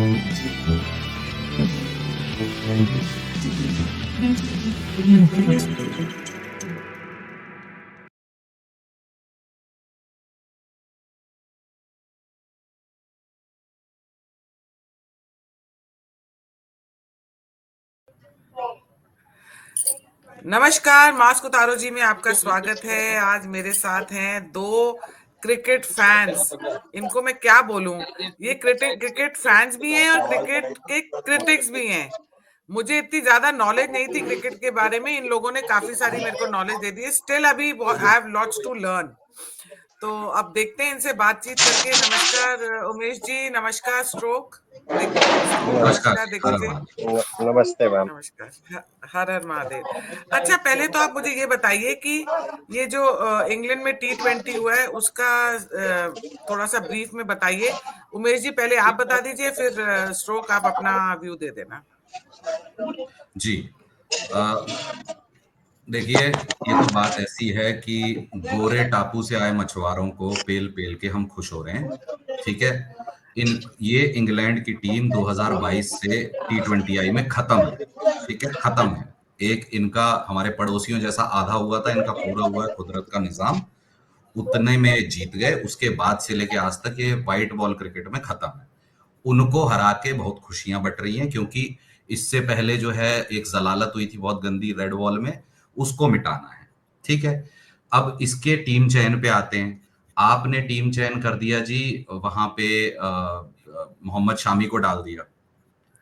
नमस्कार, मास्क उतारो जी में आपका स्वागत है। आज मेरे साथ हैं दो क्रिकेट फैंस। इनको मैं क्या बोलूं, ये क्रिकेट फैंस भी हैं और क्रिकेट के क्रिटिक्स भी हैं। मुझे इतनी ज्यादा नॉलेज नहीं थी क्रिकेट के बारे में, इन लोगों ने काफी सारी मेरे को नॉलेज दे दी है। स्टिल अभी I have lots to learn. तो अब देखते हैं इनसे बातचीत करके। नमस्कार उमेश जी, नमस्कार स्ट्रोक नमस्कार नमस्कार जी, हर हर दिग्विजय। महादेव। नमस्ते मैम। नमस्कार। हर हर महादेव। अच्छा, पहले तो आप मुझे ये बताइए कि ये जो इंग्लैंड में T20 हुआ है उसका थोड़ा सा ब्रीफ में बताइए। उमेश जी पहले आप बता दीजिए, फिर स्ट्रोक आप अपना व्यू दे देना। जी, देखिए, ये तो बात ऐसी है कि गोरे टापू से आए मछुआरों को पेल पेल के हम खुश हो रहे हैं। ठीक है, ये इंग्लैंड की टीम 2022 से T20I में खत्म है। ठीक है, खत्म है। एक इनका हमारे पड़ोसियों जैसा आधा हुआ था, इनका पूरा हुआ है कुदरत का निजाम। उतने में जीत गए, उसके बाद से लेके आज तक ये व्हाइट बॉल क्रिकेट में खत्म है। उनको हरा के बहुत खुशियां बट रही हैं, क्योंकि इससे पहले जो है एक जलालत हुई थी बहुत गंदी रेड बॉल में, उसको मिटाना है। ठीक है, अब इसके टीम चयन पे आते हैं। आपने टीम चयन कर दिया जी, वहां पे मोहम्मद शामी को डाल दिया।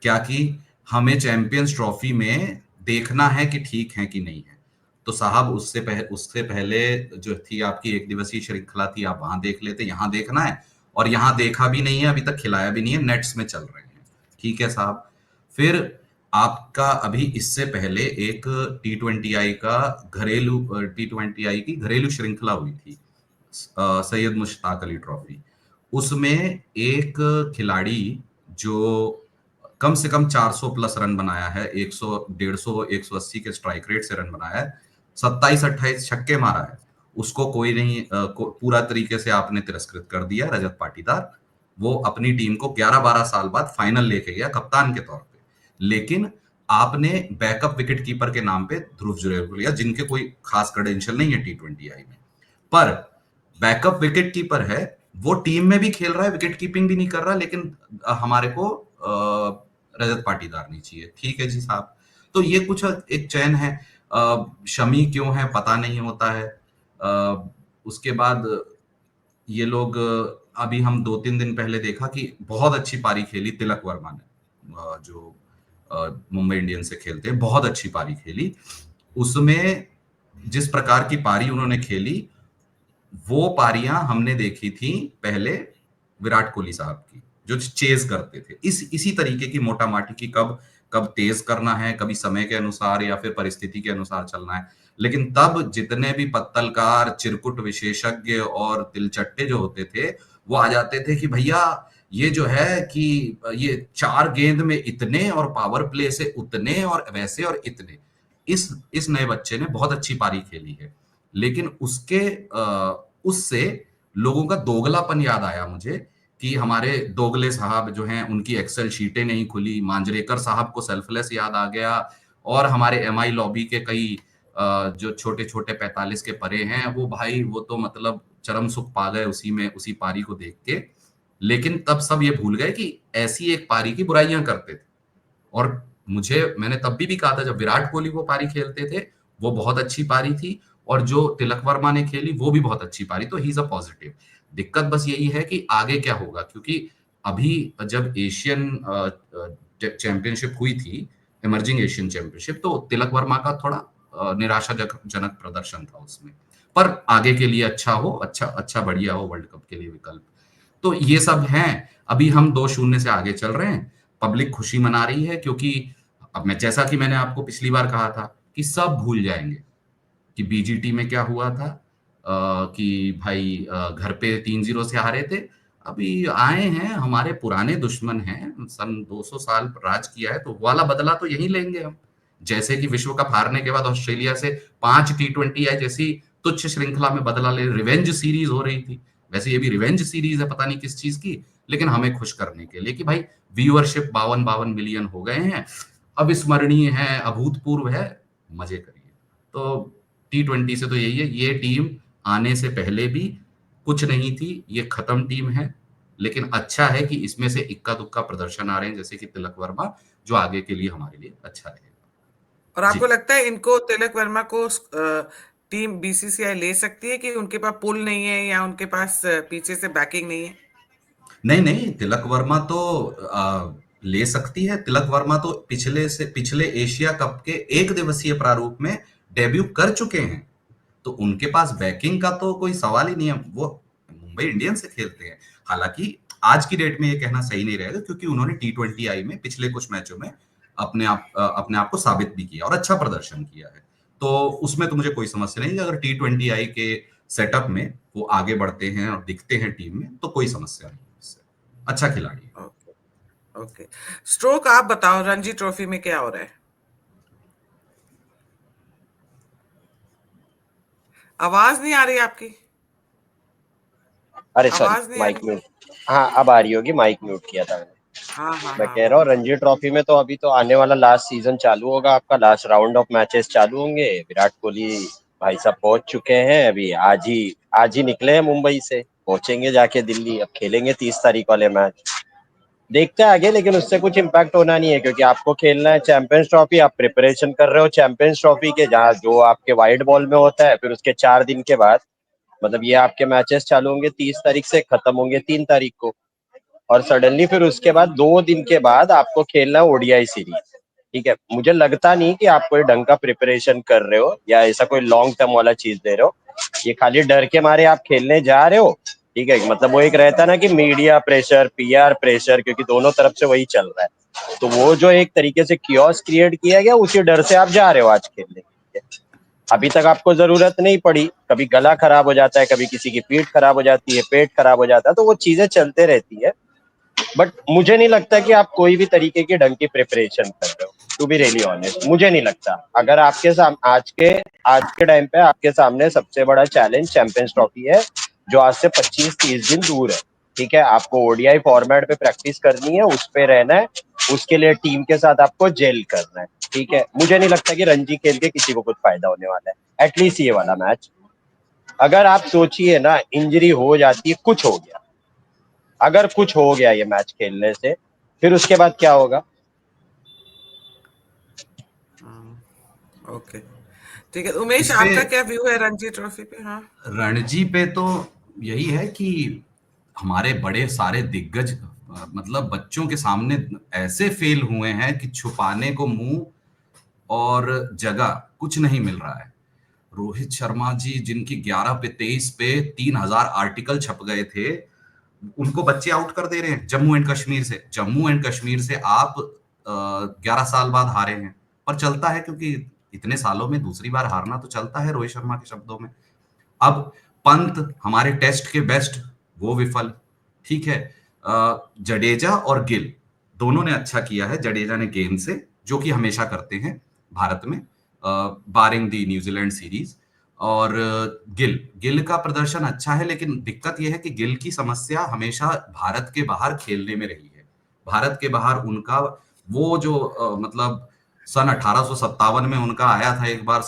क्या कि हमें चैंपियंस ट्रॉफी में देखना है कि ठीक है कि नहीं है। तो साहब, उससे पहले जो थी आपकी एक दिवसीय श्रृंखला थी, आप वहां देख लेते। यहाँ देखना है, और यहाँ देखा भी नहीं है, अभी तक खिलाया भी नहीं है, नेट्स में चल रहे हैं। ठीक है साहब। फिर आपका अभी इससे पहले एक T20I की घरेलू श्रृंखला हुई थी, सैयद मुश्ताक अली ट्रॉफी। उसमें एक खिलाड़ी जो कम से कम 400 प्लस रन बनाया है, 100, 150, 180 के स्ट्राइक रेट से रन बनाया है, 27-28 छक्के मारा है, उसको कोई नहीं पूरा तरीके से आपने तिरस्कृत कर दिया। रजत पाटीदार, वो अपनी टीम को 11-12 साल बाद फाइनल लेके गया कप्तान के तौर पे। लेकिन आपने बैकअप विकेट कीपर के नाम पे ध्रुव जुरेल को लिया, जिनके कोई खास क्रेडेंशियल नहीं है T20I में, पर बैकअप विकेट कीपर है, वो टीम में भी खेल रहा है, विकेट कीपिंग भी नहीं कर रहा, लेकिन हमारे को रजत पाटीदार नहीं चाहिए। ठीक है जी साहब। तो ये कुछ एक चयन है। शमी क्यों है पता नहीं होता है। उसके बाद ये लोग, अभी हम 2-3 दिन पहले देखा कि बहुत अच्छी पारी खेली तिलक वर्मा ने, जो मुंबई इंडियंस से खेलते हैं, बहुत अच्छी पारी खेली। उसमें जिस प्रकार की पारी उन्होंने खेली, वो पारियां हमने देखी थी पहले विराट कोहली साहब की, जो चेज करते थे। इसी तरीके की मोटा माटी की, कब कब तेज करना है, कभी समय के अनुसार या फिर परिस्थिति के अनुसार चलना है। लेकिन तब जितने भी पत्तलकार, चिरकुट विशेषज्ञ और तिलचट्टे जो होते थे, वो आ जाते थे कि भैया ये जो है कि ये 4 गेंद में इतने और पावर प्ले से उतने और वैसे और इतने। इस नए बच्चे ने बहुत अच्छी पारी खेली है, लेकिन उससे लोगों का दोगलापन याद आया मुझे कि हमारे दोगले साहब जो हैं, उनकी एक्सेल शीटें नहीं खुली, मांजरेकर साहब को सेल्फलेस याद आ गया, और हमारे एमआई लॉबी के कई जो छोटे छोटे 45 के परे हैं, वो भाई वो तो मतलब चरम सुख पा गए उसी पारी को देख के। लेकिन तब सब ये भूल गए कि ऐसी एक पारी की बुराइयां करते थे। और मैंने तब भी कहा था, जब विराट कोहली वो पारी खेलते थे, वो बहुत अच्छी पारी थी, और जो तिलक वर्मा ने खेली वो भी बहुत अच्छी पारी। तो ही इज अ पॉजिटिव। दिक्कत बस यही है कि आगे क्या होगा, क्योंकि अभी जब एशियन चैंपियनशिप हुई थी, इमर्जिंग एशियन चैंपियनशिप, तो तिलक वर्मा का थोड़ा निराशाजनक प्रदर्शन था उसमें। पर आगे के लिए अच्छा हो, अच्छा बढ़िया हो वर्ल्ड कप के लिए विकल्प। तो ये सब हैं। अभी हम 2-0 से आगे चल रहे हैं। पब्लिक खुशी मना रही है, क्योंकि अब जैसा कि मैंने आपको पिछली बार कहा था कि सब भूल जाएंगे कि बीजीटी में क्या हुआ था, कि भाई घर पे 3-0 से हारे थे। अभी आए हैं, हमारे पुराने दुश्मन हैं, सन 200 साल राज किया है, तो वाला बदला तो यही लेंगे हम। जैसे कि विश्व कप हारने के बाद ऑस्ट्रेलिया से 5 T20 जैसी तुच्छ श्रृंखला में बदला ले, रिवेंज सीरीज हो रही थी। वैसे ये भी रिवेंज सीरीज है, पता नहीं किस चीज की, लेकिन हमें खुश करने के लिए कि भाई व्यूअरशिप 52 मिलियन हो गए हैं, अविस्मरणीय है, अभूतपूर्व है, मजे करिए। तो T20 से तो यही है, ये टीम आने से पहले भी कुछ नहीं थी, ये खत्म टीम है, लेकिन अच्छा है कि इसमें से इक्का दुक्का प्रदर्शन आ रहे हैं, जैसे कि तिलक वर्मा, जो आगे के लिए हमारे लिए अच्छा रहेगा। और आपको जी लगता है इनको, तिलक वर्मा को टीम बीसीसीआई ले सकती है कि उनके पास पुल नहीं है या उनके पास पीछे से बैकिंग नहीं है? नहीं नहीं, तिलक वर्मा तो ले सकती है। तिलक वर्मा तो पिछले एशिया कप के एक दिवसीय प्रारूप में डेब्यू कर चुके हैं, तो उनके पास बैकिंग का तो कोई सवाल ही नहीं है। वो मुंबई इंडियंस से खेलते हैं। हालांकि आज की डेट में ये कहना सही नहीं रहेगा, क्योंकि उन्होंने T20I में पिछले कुछ मैचों में अपने आप को साबित भी किया और अच्छा प्रदर्शन किया है। तो उसमें तो मुझे कोई समस्या नहीं है। अगर T20I के सेटअप में वो आगे बढ़ते हैं और दिखते हैं टीम में, तो कोई समस्या नहीं है इससे। अच्छा खिलाड़ी है। ओके। ओके। स्ट्रोक, आप बताओ रणजी ट्रॉफी में क्या हो रहा है? आवाज नहीं आ रही आपकी। अरे सॉरी, आवाज नहीं आ माइक रही। म्यूट। हाँ, अब आ रही होगी, माइक म्यूट किया था मैंने। हाँ हाँ मैं हाँ, कह रहा हूँ बोलिए। रणजी ट्रॉफी में तो अभी तो आने वाला लास्ट सीजन चालू होगा, आपका लास्ट राउंड ऑफ मैचेस चालू होंगे। विराट कोहली भाई साहब पहुंच चुके हैं, अभी आज ही निकले हैं मुंबई से, पहुंचेंगे जाके दिल्ली, अब खेलेंगे 30 तारीख वाले मैच। देखते हैं आगे, लेकिन उससे कुछ इम्पैक्ट होना नहीं है, क्योंकि आपको खेलना है चैंपियंस ट्रॉफी। आप प्रिपरेशन कर रहे हो चैंपियंस ट्रॉफी के, जहाँ जो आपके वाइट बॉल में होता है, फिर उसके 4 दिन के बाद, मतलब ये आपके मैचेस चालू होंगे 30 तारीख से, खत्म होंगे 3 तारीख को। और सडनली फिर उसके बाद 2 दिन के बाद आपको खेलना है ओडीआई सीरीज। ठीक है, मुझे लगता नहीं कि आप कोई ढंग का प्रिपरेशन कर रहे हो या ऐसा कोई लॉन्ग टर्म वाला चीज दे रहे हो। ये खाली डर के मारे आप खेलने जा रहे हो। ठीक है, मतलब वो एक रहता है ना कि मीडिया प्रेशर, पीआर प्रेशर, क्योंकि दोनों तरफ से वही चल रहा है। तो वो जो एक तरीके से कियोस क्रिएट किया गया, उसी डर से आप जा रहे हो आज खेलने के लिए। अभी तक आपको जरूरत नहीं पड़ी, कभी गला खराब हो जाता है, कभी किसी की पीठ खराब हो जाती है, पेट खराब हो जाता है, तो वो चीजें चलते रहती है। बट मुझे नहीं लगता कि आप कोई भी तरीके की ढंग की प्रिपरेशन कर रहे हो, टू बी रियली ऑनेस्ट। मुझे नहीं लगता। अगर आपके सामने आज के टाइम पे आपके सामने सबसे बड़ा चैलेंज चैंपियंस ट्रॉफी है, जो आज से 25-30 दिन दूर है। ठीक है, आपको ओडीआई फॉर्मेट पे प्रैक्टिस करनी है, उस पे रहना है, उसके लिए टीम के साथ आपको जेल करना है। ठीक है, मुझे नहीं लगता कि रणजी खेल के किसी को कुछ फायदा होने वाला है, एटलीस्ट ये वाला मैच। अगर आप सोचिए ना, इंजरी हो जाती है, कुछ हो गया, अगर कुछ हो गया ये मैच खेलने से, फिर उसके बाद क्या होगा? ओके, ठीक है। उमेश, इस पे आपका क्या व्यू है रणजी ट्रॉफी पे? हाँ। रणजी पे तो यही है कि हमारे बड़े सारे दिग्गज मतलब बच्चों के सामने ऐसे फेल हुए हैं कि छुपाने को मुंह और जगह कुछ नहीं मिल रहा है। रोहित शर्मा जी, जिनकी 11 पे 23 पे 3000 आर्टिकल छप गए थे, उनको बच्चे आउट कर दे रहे हैं जम्मू एंड कश्मीर से आप 11 साल बाद हारे हैं, पर चलता है, क्योंकि इतने सालों में दूसरी बार हारना तो चलता है, रोहित शर्मा के शब्दों में। अब पंत, हमारे टेस्ट के बेस्ट, वो विफल। ठीक है, जडेजा और गिल दोनों ने अच्छा किया है। जडेजा ने गेंद से, जो कि हमेशा करते हैं भारत में, बारिंग दी न्यूजीलैंड सीरीज। और गिल गिल का प्रदर्शन अच्छा है, लेकिन दिक्कत यह है कि गिल की समस्या हमेशा भारत के बाहर खेलने में रही है। भारत के बाहर उनका वो जो मतलब सन 1857 में उनका आया था एक बार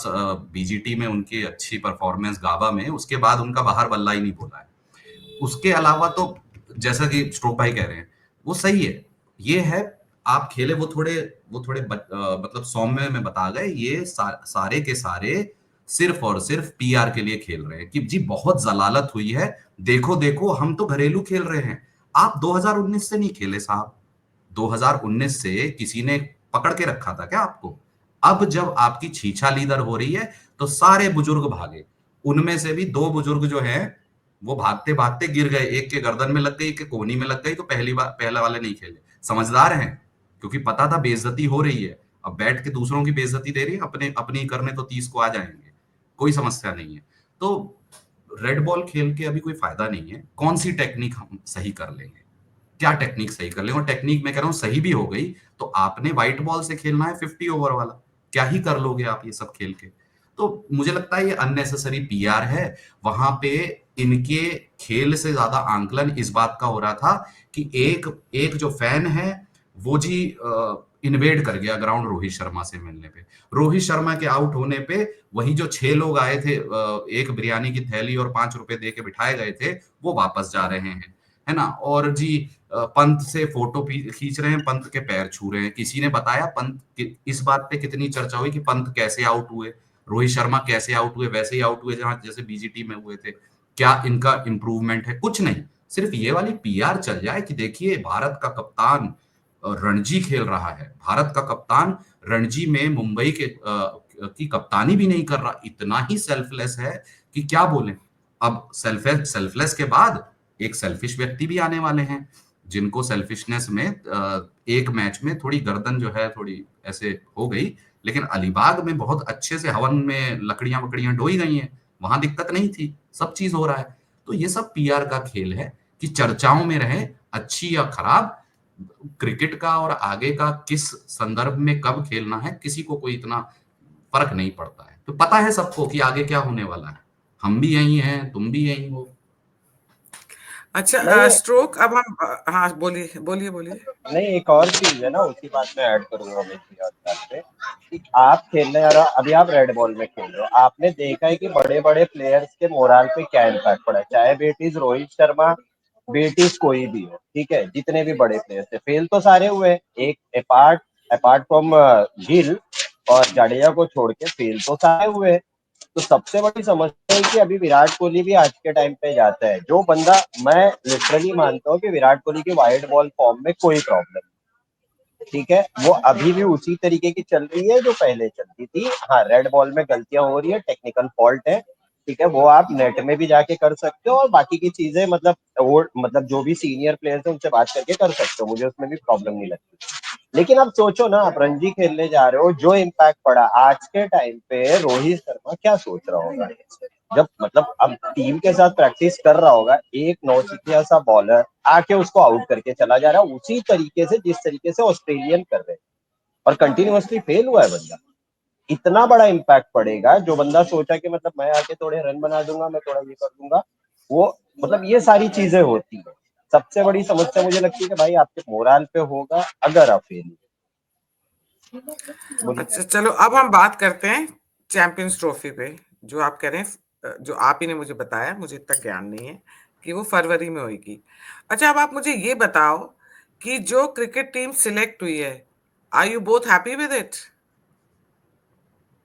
बीजीटी में, उनकी अच्छी परफॉर्मेंस गाबा में, उसके बाद उनका बाहर बल्ला ही नहीं बोला है। उसके अलावा तो जैसा कि स्ट्रोक भाई कह रहे हैं, वो सही है। ये है, आप खेले, मतलब सौम्य में बता गए, ये सारे के सारे सिर्फ और सिर्फ पीआर के लिए खेल रहे हैं कि जी बहुत जलालत हुई है, देखो देखो हम तो घरेलू खेल रहे हैं। आप 2019 से नहीं खेले साहब, 2019 से किसी ने पकड़ के रखा था क्या आपको? अब जब आपकी छीछा लीदर हो रही है, तो सारे बुजुर्ग भागे। उनमें से भी 2 बुजुर्ग जो हैं, वो भागते भागते गिर गए, एक के गर्दन में लग गई, एक के कोहनी में लग गई, तो पहला वाले नहीं खेले। समझदार हैं, क्योंकि पता था बेइज्जती हो रही है। अब बैठ के दूसरों की बेइज्जती दे रही है, अपनी करने तो 30 को आ जाएंगे, कोई समस्या नहीं है। तो रेड बॉल खेल के अभी कोई फायदा नहीं है। कौन सी टेक्निक हम सही कर लेंगे, क्या टेक्निक सही कर लेंगे? और टेक्निक मैं कह रहा हूं सही भी हो गई, तो आपने व्हाइट बॉल से खेलना है 50 ओवर वाला, क्या ही कर लोगे आप ये सब खेल के? तो मुझे लगता है ये अननेसेसरी पीआर है। वहां पे इनके खेल से ज्यादा आंकलन इस बात का हो रहा था कि एक एक जो फैन है वो जी इन्वेड कर गया ग्राउंड रोहित शर्मा से मिलने पे। रोहित शर्मा के आउट होने पे वही जो 6 लोग आए थे, एक बिरयानी की थैली और 5 रुपए दे के बिठाए गए थे, वो वापस जा रहे हैं, है ना। और जी पंत से फोटो खींच रहे हैं, पंत के पैर छू रहे हैं। किसी ने बताया इस बात पे कितनी चर्चा हुई कि पंत कैसे आउट हुए, रोहित शर्मा कैसे आउट हुए, वैसे ही आउट हुए जहां जैसे बीजीटी में हुए थे। क्या इनका इंप्रूवमेंट है? कुछ नहीं। सिर्फ ये वाली पीआर चल जाए कि देखिए भारत का कप्तान रणजी खेल रहा है, भारत का कप्तान रणजी में मुंबई के की कप्तानी भी नहीं कर रहा, इतना ही सेल्फलेस है कि क्या बोले। अब सेल्फलेस के बाद एक सेल्फिश व्यक्ति भी आने वाले हैं, जिनको सेल्फिशनेस में एक मैच में थोड़ी गर्दन जो है थोड़ी ऐसे हो गई, लेकिन अलीबाग में बहुत अच्छे से हवन में लकड़ियां वकड़ियां ढोई गई हैं, वहां दिक्कत नहीं थी, सब चीज हो रहा है। तो ये सब पीआर का खेल है कि चर्चाओं में रहे, अच्छी या खराब। क्रिकेट का और आगे का किस संदर्भ में कब खेलना है किसी को कोई इतना फर्क नहीं पड़ता है। तो पता है सबको कि आगे क्या होने वाला है, हम भी यही हैं, तुम भी यही हो। अच्छा, नहीं स्ट्रोक अब हम हाँ, बोलिए बोलिए बोलिए। नहीं, एक और चीज है ना, उसी बात में ऐड करूंगा मैं इसी बात पे कि आप खेलने आ रहे हो, अभी आप रेड बॉल में खेल रहे हो, आपने देखा है कि बड़े बड़े प्लेयर्स के मोराल पे क्या इम्पैक्ट पड़ा है, चाहे बेटीज रोहित शर्मा, बेटीज कोई भी हो, ठीक है, जितने भी बड़े प्लेयर्स थे फेल तो सारे हुए हैं। एक अपार्ट अपार्ट फ्रॉम गिल और जाडेजा को छोड़ के फेल तो सारे हुए हैं। तो सबसे बड़ी समस्या है कि अभी विराट कोहली भी आज के टाइम पे जाता है, जो बंदा, मैं लिटरली मानता हूँ कि विराट कोहली की वाइड बॉल फॉर्म में कोई प्रॉब्लम नहीं, ठीक है, वो अभी भी उसी तरीके की चल रही है जो पहले चलती थी। हाँ, रेड बॉल में गलतियां हो रही है, टेक्निकल फॉल्ट है, ठीक है, वो आप नेट में भी जाके कर सकते हो, और बाकी की चीजें मतलब वो मतलब जो भी सीनियर प्लेयर्स है उनसे बात करके कर सकते हो, मुझे उसमें भी प्रॉब्लम नहीं लगती। लेकिन अब सोचो ना, आप रणजी खेलने जा रहे हो, जो इम्पैक्ट पड़ा आज के टाइम पे, रोहित शर्मा क्या सोच रहा होगा जब मतलब अब टीम के साथ प्रैक्टिस कर रहा होगा, एक नौसिखिया सा बॉलर आके उसको आउट करके चला जा रहा है उसी तरीके से जिस तरीके से ऑस्ट्रेलियन कर रहे हैं, और कंटिन्यूअसली फेल हुआ है बंदा। इतना बड़ा इम्पैक्ट पड़ेगा, जो बंदा सोचा कि मतलब मैं आके थोड़े रन बना दूंगा, मैं थोड़ा ये कर दूंगा, वो मतलब ये सारी चीजें होती है। सबसे बड़ी समस्या मुझे लगती है कि भाई आपके मोराल पे होगा अगर आप फेल। अच्छा चलो, अब हम बात करते हैं चैंपियंस ट्रॉफी पे। जो आप कह रहे हैं, जो आप ही ने मुझे बताया, मुझे इतना ज्ञान नहीं है कि वो फरवरी में होगी। अच्छा, अब आप मुझे ये बताओ कि जो क्रिकेट टीम सिलेक्ट हुई है, are you both happy with it?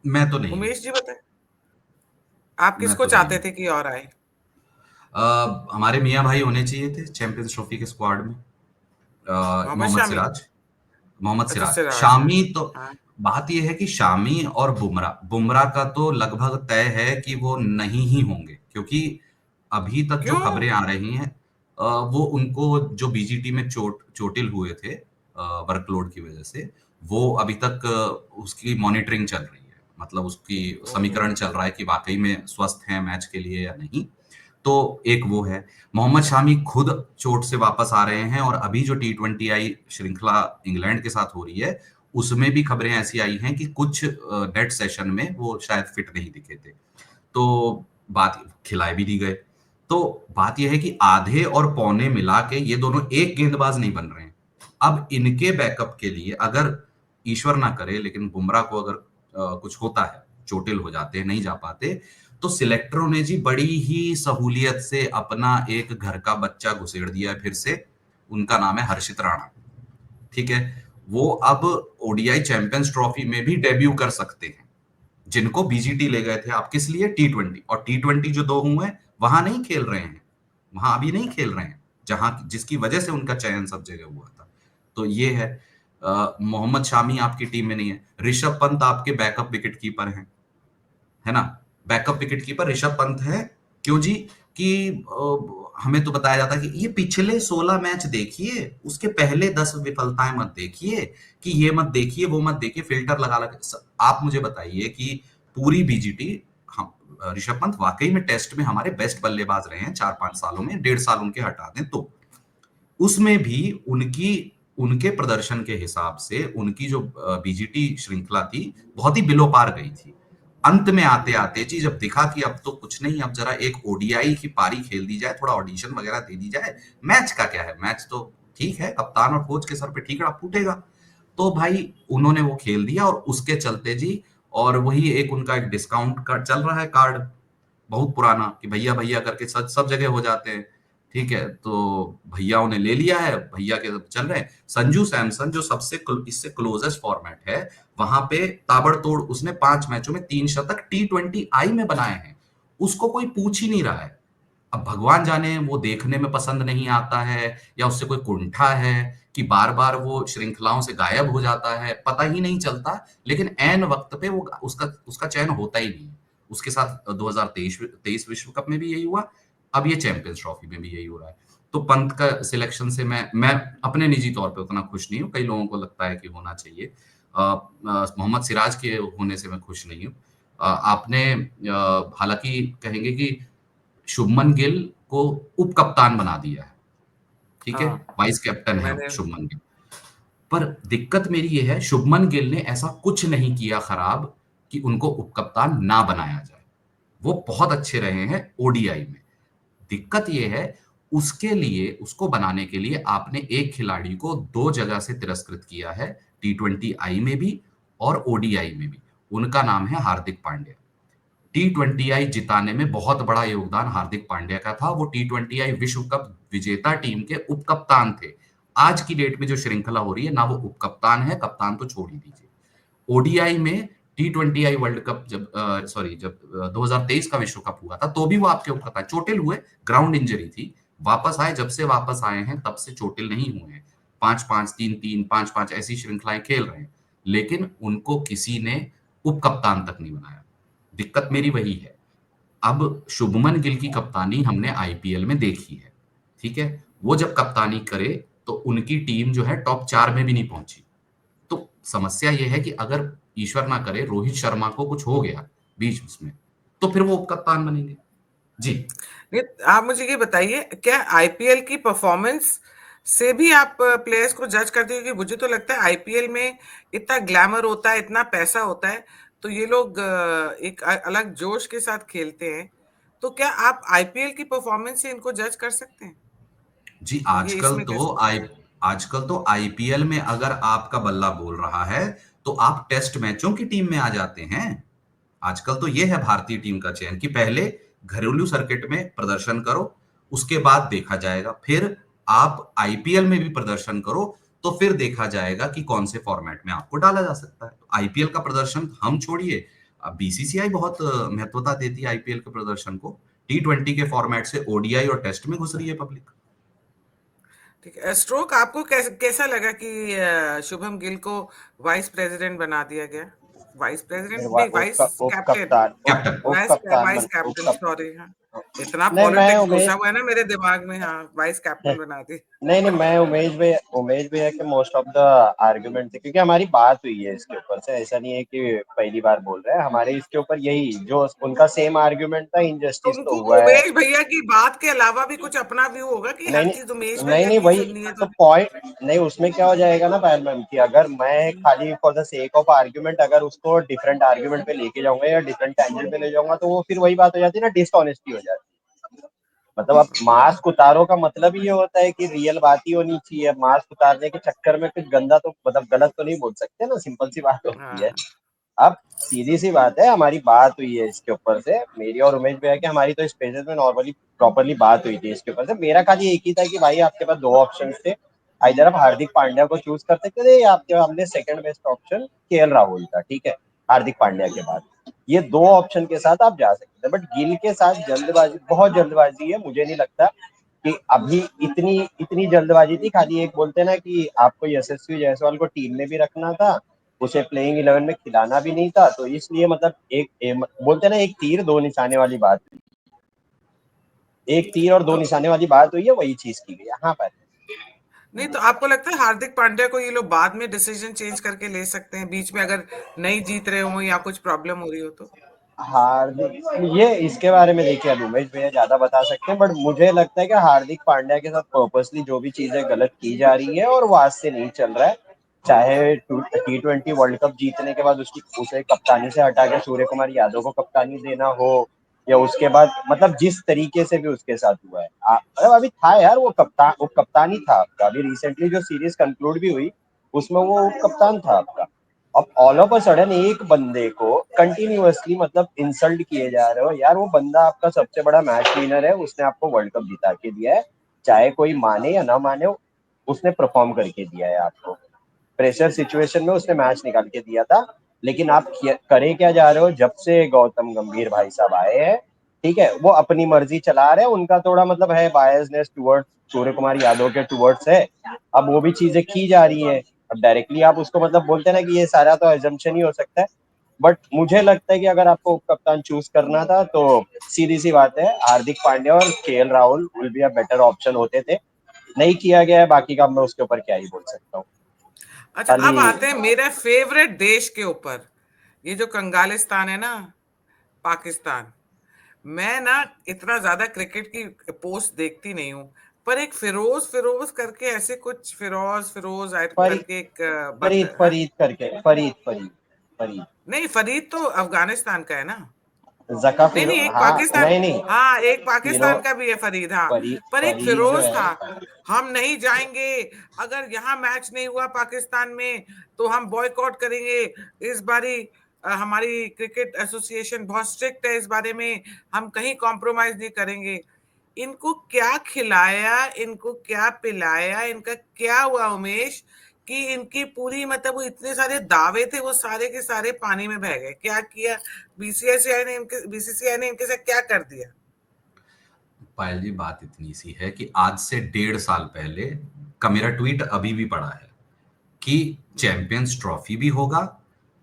मैं तो नहीं हूँ। उमेश जी बताए, आप मैं किसको तो नहीं चाहते हूँ। थे कि और आए? हमारे मियाँ भाई होने चाहिए थे चैंपियंस ट्रॉफी के स्क्वाड में। मोहम्मद मोहम्मद शामी? सिराज, मोहम्मद अच्छा, सिराज, सिराज, हाँ। शामी तो हाँ, बात यह है कि शामी और बुमराह, बुमराह का तो लगभग तय है कि वो नहीं ही होंगे, क्योंकि अभी तक जो क्यों? खबरें आ रही हैं, वो उनको जो बीजीटी में चोटिल हुए थे वर्कलोड की वजह से, वो अभी तक उसकी मॉनिटरिंग चल रही है, मतलब उसकी ओहो। समीकरण चल रहा है कि वाकई में स्वस्थ हैं मैच के लिए या नहीं। तो एक वो है। मोहम्मद शामी खुद चोट से वापस आ रहे हैं, और अभी जो टी20 आई श्रृंखला इंग्लैंड के साथ हो रही है, उसमें भी खबरें ऐसी आई हैं कि कुछ नेट सेशन में वो शायद फिट नहीं दिखे थे, तो बात खिलाए भी दी गए। तो बात यह है कि आधे और पौने मिला के ये दोनों एक गेंदबाज नहीं बन रहे हैं। अब इनके बैकअप के लिए अगर ईश्वर ना करे, लेकिन बुमराह को अगर कुछ होता है, चोटिल हो जाते हैं, नहीं जा पाते, तो सिलेक्टरों ने जी बड़ी ही सहूलियत से अपना एक घर का बच्चा घुसेड़ दिया है फिर से। उनका नाम है हर्षित राणा, ठीक है। वो अब ओडीआई चैंपियंस ट्रॉफी में भी डेब्यू कर सकते हैं, जिनको बीजीटी ले गए थे आप किस लिए, टी20, और टी20 जो 2 हुए हैं वहां नहीं खेल रहे हैं, वहां अभी नहीं खेल रहे हैं, जहां जिसकी वजह से उनका चयन सब जगह हुआ था। तो ये है। मोहम्मद शामी आपकी टीम में नहीं है, ऋषभ पंत आपके बैकअप विकेट कीपर हैं, है ना। Backup wicket keeper Rishabh Pant है। क्यों जी? कि हमें तो बताया जाता है कि ये पिछले 16 मैच देखिए, उसके पहले 10 विफलताएं मत देखिए, कि ये मत देखिए वो मत देखिए, फिल्टर लगा लगा। आप मुझे बताइए कि पूरी बीजीटी, हम ऋषभ पंत वाकई में टेस्ट में हमारे बेस्ट बल्लेबाज रहे हैं 4-5 सालों में, 1.5 साल उनके हटा दें तो उसमें भी उनकी उनके प्रदर्शन के हिसाब से उनकी जो बीजीटी श्रृंखला थी बहुत ही बिलो पार गई थी। अंत में आते आते जी जब दिखा कि अब तो कुछ नहीं, अब जरा एक ओडीआई की पारी खेल दी जाए, थोड़ा ऑडिशन वगैरह दे दी जाए, मैच का क्या है, मैच तो ठीक है, कप्तान और कोच के सर पे ठीकरा फूटेगा। तो भाई उन्होंने वो खेल दिया, और उसके चलते जी, और वही एक उनका एक डिस्काउंट का चल रहा है कार्ड, बहुत पुराना, कि भैया भैया करके सब सब जगह हो जाते हैं। ठीक है, तो भैयाओं ने ले लिया है, भैया के चल रहे हैं। संजू सैमसन जो सबसे इससे क्लोजेस्ट फॉर्मेट है, वहां पे ताबड़तोड़ उसने 5 मैचों में 3 शतक T20I में बनाए हैं, उसको कोई पूछ ही नहीं रहा है। अब भगवान जाने वो देखने में पसंद नहीं आता है, या उससे कोई कुंठा है कि बार बार वो श्रृंखलाओं से गायब हो जाता है, पता ही नहीं चलता। लेकिन ऐन वक्त पे वो उसका उसका चयन होता ही नहीं है। उसके साथ 2023 विश्व कप में भी यही हुआ, अब ये चैंपियंस ट्रॉफी में भी यही हो रहा है। तो पंत का सिलेक्शन से मैं अपने निजी तौर पे उतना खुश नहीं हूँ, कई लोगों को लगता है कि होना चाहिए। मोहम्मद सिराज के होने से मैं खुश नहीं हूँ। आपने हालांकि कहेंगे कि शुभमन गिल को उप कप्तान बना दिया है, ठीक है, हाँ, वाइस कैप्टन है मैंने शुभमन गिल। पर दिक्कत मेरी ये है, शुभमन गिल ने ऐसा कुछ नहीं किया खराब कि उनको उप कप्तान ना बनाया जाए। वो बहुत अच्छे रहे हैं ओडीआई में। दिक्कत ये है, उसके लिए, उसको बनाने के लिए आपने एक खिलाड़ी को 2 जगह से तिरस्कृत किया है, T20I में भी और ओडीआई में भी। उनका नाम है हार्दिक पांड्या। T20I जिताने में बहुत बड़ा योगदान हार्दिक पांड्या का था। वो T20I विश्व कप विजेता टीम के उप कप्तान थे। आज की डेट में जो श्रृंखला हो रही है ना, वो उप कप्तान है, कप्तान तो छोड़ ही दीजिए। ओडीआई में T20I वर्ल्ड कप जब सॉरी जब 2023 का विश्व कप हुआ था, तो भी वो आपके उप कप्तान चोटिल हुए, ग्राउंड इंजरी थी, वापस आए, जब से वापस आए हैं तब से चोटिल नहीं हुए हैं। 5-5, 3-3, 5-5 ऐसी श्रृंखलाएं खेल रहे हैं, लेकिन उनको किसी ने उप कप्तान तक नहीं बनाया। दिक्कत मेरी वही है। अब शुभमन गिल की कप्तानी हमने आईपीएल में देखी है, ठीक है, वो जब कप्तानी करे तो उनकी टीम जो है टॉप 4 में भी नहीं पहुंची। तो समस्या ये है कि अगर ईश्वर ना करे रोहित शर्मा को कुछ हो गया बीच उसमें, तो फिर वो उप कप्तान बनेंगे। जी। नहीं, आप मुझे ये बताइए, क्या आईपीएल की परफॉर्मेंस से भी आप प्लेयर्स को जज करते हो? क्योंकि मुझे तो लगता है आईपीएल में इतना ग्लैमर होता है, इतना पैसा होता है, तो ये लोग एक अलग जोश के साथ खेलते हैं। तो क्या आप आईपीएल की परफॉर्मेंस से इनको जज कर सकते हैं जी, कि ये इसमें कैसे? आजकल तो आईपीएल में अगर आपका बल्ला बोल रहा है, तो आप टेस्ट मैचों की टीम में आ जाते हैं। आजकल तो ये है भारतीय टीम का चयन कि पहले घरेलू सर्किट में प्रदर्शन करो, उसके बाद देखा जाएगा। फिर आप आईपीएल में भी प्रदर्शन करो, तो फिर देखा जाएगा कि कौन से फॉर्मेट में आपको डाला जा सकता है। तो आईपीएल का प्रदर्शन हम छोड़िए, बीसीसीआई बहुत महत्वता देती है आईपीएल के प्रदर्शन को। T20 के फॉर्मेट से ओडीआई और टेस्ट में घुस रही है पब्लिक। ठीक है, स्ट्रोक आपको कैसा लगा कि शुभम गिल को वाइस प्रेसिडेंट बना दिया गया? वाइस फिर प्रेसिडेंट नहीं, वाइस उप कैप्टन। कप्तान कैप्टन। उप वाइस कप्तान वाइस बन उप कैप्टन, कप सॉरी। हाँ, इतना नहीं मैं पॉलिटिक्स घुसा उमेश हुआ है ना मेरे दिमाग में। हाँ, वाइस कैप्टन बना दी। नहीं नहीं मैं उमेश भैया के मोस्ट ऑफ द आर्गुमेंट थे, क्योंकि हमारी बात हुई है इसके ऊपर से, ऐसा नहीं है कि पहली बार बोल रहे हैं, हमारे इसके ऊपर यही जो उनका सेम आर्गुमेंट था, तो इनजस्टिस उनको तो हुआ है। उमेश भैया की बात के अलावा भी कुछ अपना व्यू होगा कि नहीं हर चीज उमेश नहीं नहीं भैया नहीं की वही सुननी है तो तो? पॉइंट नहीं, उसमें क्या हो जाएगा ना पायल मैम, कि अगर मैं खाली for the sake of argument अगर उसको डिफरेंट आर्ग्यूमेंट पे लेके जाऊंगा या डिफरेंट टेंजेंट पे ले जाऊंगा, तो वो फिर वही बात हो जाती है ना, डिसऑनेस्टी हो जाती है। मतलब अब मास्क उतारो का मतलब ये होता है कि रियल बात ही होनी चाहिए। मास्क उतारने के चक्कर में कुछ गंदा तो मतलब गलत तो नहीं बोल सकते ना, सिंपल सी बात होती है। हाँ, अब सीधी सी बात है, हमारी बात हुई है इसके ऊपर से, मेरी और उमेश भैया की, हमारी तो इस पेजेस में नॉर्मली प्रॉपरली बात हुई थी इसके ऊपर से। मेरा खाली एक ही था कि भाई आपके पास दो ऑप्शन थे, इधर आप हार्दिक पांड्या को चूज कर सकते थे, या आपके हमने second best option KL Rahul था, ठीक है, हार्दिक पांड्या के बाद। ये दो ऑप्शन के साथ आप जा सकते थे, बट गिल के साथ जल्दबाजी, बहुत जल्दबाजी है। मुझे नहीं लगता कि अभी इतनी इतनी जल्दबाजी थी। खाली एक बोलते ना कि आपको यशस्वी जायसवाल को टीम में भी रखना था, उसे प्लेइंग 11 में खिलाना भी नहीं था, तो इसलिए मतलब बोलते ना, एक तीर दो निशाने वाली बात, एक तीर और दो तो निशाने वाली बात हुई है, वही चीज की गई यहाँ पर। नहीं, तो आपको लगता है हार्दिक पांड्या को ये लोग बाद में डिसीजन चेंज करके ले सकते हैं, बीच में अगर नहीं जीत रहे हो या कुछ प्रॉब्लम हो रही हो तो? हार्दिक, ये इसके बारे में देखिए अब उमेश भैया ज्यादा बता सकते हैं, बट मुझे लगता है कि हार्दिक पांड्या के साथ पर्पसली जो भी चीजें गलत की जा रही है और वो आज से नहीं चल रहा है, चाहे T20 वर्ल्ड कप जीतने के बाद उसे कप्तानी से हटा के सूर्य कुमार यादव को कप्तानी देना हो, या उसके बाद मतलब जिस तरीके से भी उसके साथ हुआ है, मतलब अभी था यार वो कप्तान ही था आपका। अभी रिसेंटली जो सीरीज कंक्लूड भी हुई उसमें वो कप्तान था आपका। अब ऑल ऑफ अ सडन एक बंदे को कंटिन्यूअसली मतलब इंसल्ट किए जा रहे हो यार। वो बंदा आपका सबसे बड़ा मैच विनर है, उसने आपको वर्ल्ड कप जिता के दिया है, चाहे कोई माने या ना माने, उसने परफॉर्म करके दिया है आपको। प्रेशर सिचुएशन में उसने मैच निकाल के दिया था। लेकिन आप करे क्या जा रहे हो, जब से गौतम गंभीर भाई साहब आए हैं, ठीक है, वो अपनी मर्जी चला रहे हैं। उनका थोड़ा मतलब है बायसनेस टुवर्ड्स सूर्य कुमार यादव के टुवर्ड्स है। अब वो भी चीजें की जा रही है। अब डायरेक्टली आप उसको मतलब बोलते हैं ना कि ये सारा तो एजम्पशन ही हो सकता है, बट मुझे लगता है कि अगर आपको कप्तान चूज करना था तो सीधी सी बात है, हार्दिक पांड्या और KL Rahul will be a better option होते थे। नहीं किया गया है, बाकी का मैं उसके ऊपर क्या ही बोल सकता हूँ। अच्छा, अब खाली आते हैं मेरे फेवरेट देश के ऊपर। ये जो कंगालिस्तान है ना, पाकिस्तान। मैं ना इतना ज्यादा क्रिकेट की पोस्ट देखती नहीं हूँ, पर एक फिरोज फिरोज करके, ऐसे कुछ फिरोज फिरोज फरीद करके एक फरीद हाँ? फरीद करके फरीद फरीद फरीद नहीं, फरीद तो अफगानिस्तान का है ना। जका नहीं फिर, नहीं, एक हाँ पाकिस्तान। नहीं नहीं, हाँ, एक फिरो पाकिस्तान का भी है फरीद, हाँ। पर एक फरीद जो फिरोज है। था। हम नहीं जाएंगे, अगर यहाँ मैच नहीं हुआ पाकिस्तान में तो हम बॉयकॉट करेंगे इस बारी। हमारी क्रिकेट एसोसिएशन बहुत स्ट्रिक्ट है इस बारे में, हम कहीं कॉम्प्रोमाइज नहीं करेंगे। इनको क्या खिलाया, इनको क्या पिलाया, इनका क्या हुआ उमेश, कि इनकी पूरी मतलब वो इतने सारे दावे थे वो सारे के सारे पानी में बह गए। क्या किया बीसीसीआई ने इनके साथ क्या कर दिया? पायल जी, बात इतनी सी है कि आज से 1.5 साल पहले का मेरा ट्वीट अभी भी पड़ा है कि चैंपियंस ट्रॉफी भी होगा,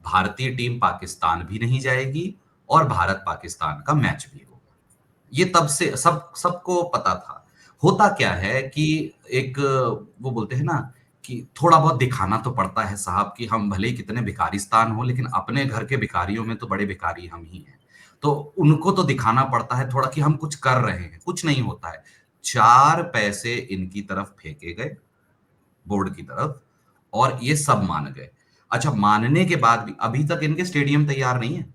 भारतीय टीम पाकिस्तान भी नहीं जाएगी, और भारत पाकिस्तान का मैच भी होगा। ये तब से सबको पता था। होता क्या है कि एक, वो बोलते हैं ना कि थोड़ा बहुत दिखाना तो पड़ता है साहब, कि हम भले ही कितने भिखारिस्तान हो, लेकिन अपने घर के भिखारियों में तो बड़े भिखारी हम ही हैं। तो उनको तो दिखाना पड़ता है थोड़ा कि हम कुछ कर रहे हैं। कुछ नहीं होता है। 4 पैसे इनकी तरफ फेंके गए, बोर्ड की तरफ, और ये सब मान गए। अच्छा, मानने के बाद भी अभी तक इनके स्टेडियम तैयार नहीं है।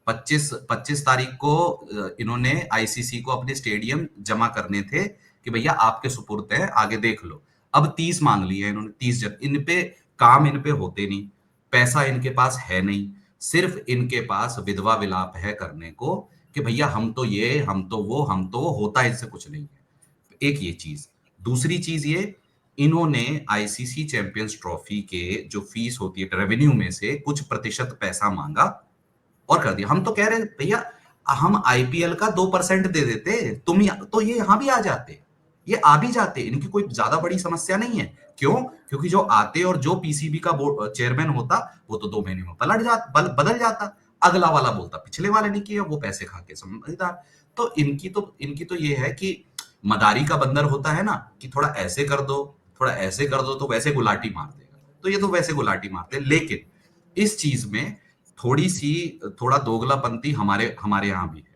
25 तारीख को इन्होंने आईसीसी को अपने स्टेडियम जमा करने थे कि भैया आपके सुपुर्द है, आगे देख लो। अब 30 मांग लिए इन्होंने, 30 जन। इन पे काम इन पे होते नहीं, पैसा इनके पास है नहीं, सिर्फ इनके पास विधवा विलाप है करने को कि भैया हम तो ये, हम तो वो, हम तो वो, होता इनसे कुछ नहीं है। एक ये चीज। दूसरी चीज ये, इन्होंने आईसीसी चैंपियंस ट्रॉफी के जो फीस होती है रेवेन्यू में से कुछ प्रतिशत पैसा मांगा और कर दिया। हम तो कह रहे भैया हम आईपीएल का 2% दे देते, तो ये यहां भी आ जाते, ये आ भी जाते, इनकी कोई ज्यादा बड़ी समस्या नहीं है। क्यों? क्योंकि जो आते और जो पीसीबी का चेयरमैन होता वो तो 2 महीने में बदल जाता। अगला वाला बोलता पिछले वाले ने किया, वो पैसे खा के समझदार। तो इनकी तो ये है कि मदारी का बंदर होता है ना, कि थोड़ा ऐसे कर दो, थोड़ा ऐसे कर दो, तो वैसे गुलाटी मार देगा। तो ये तो वैसे गुलाटी मारते। लेकिन इस चीज में थोड़ा दोगलापंती हमारे हमारे यहां भी है।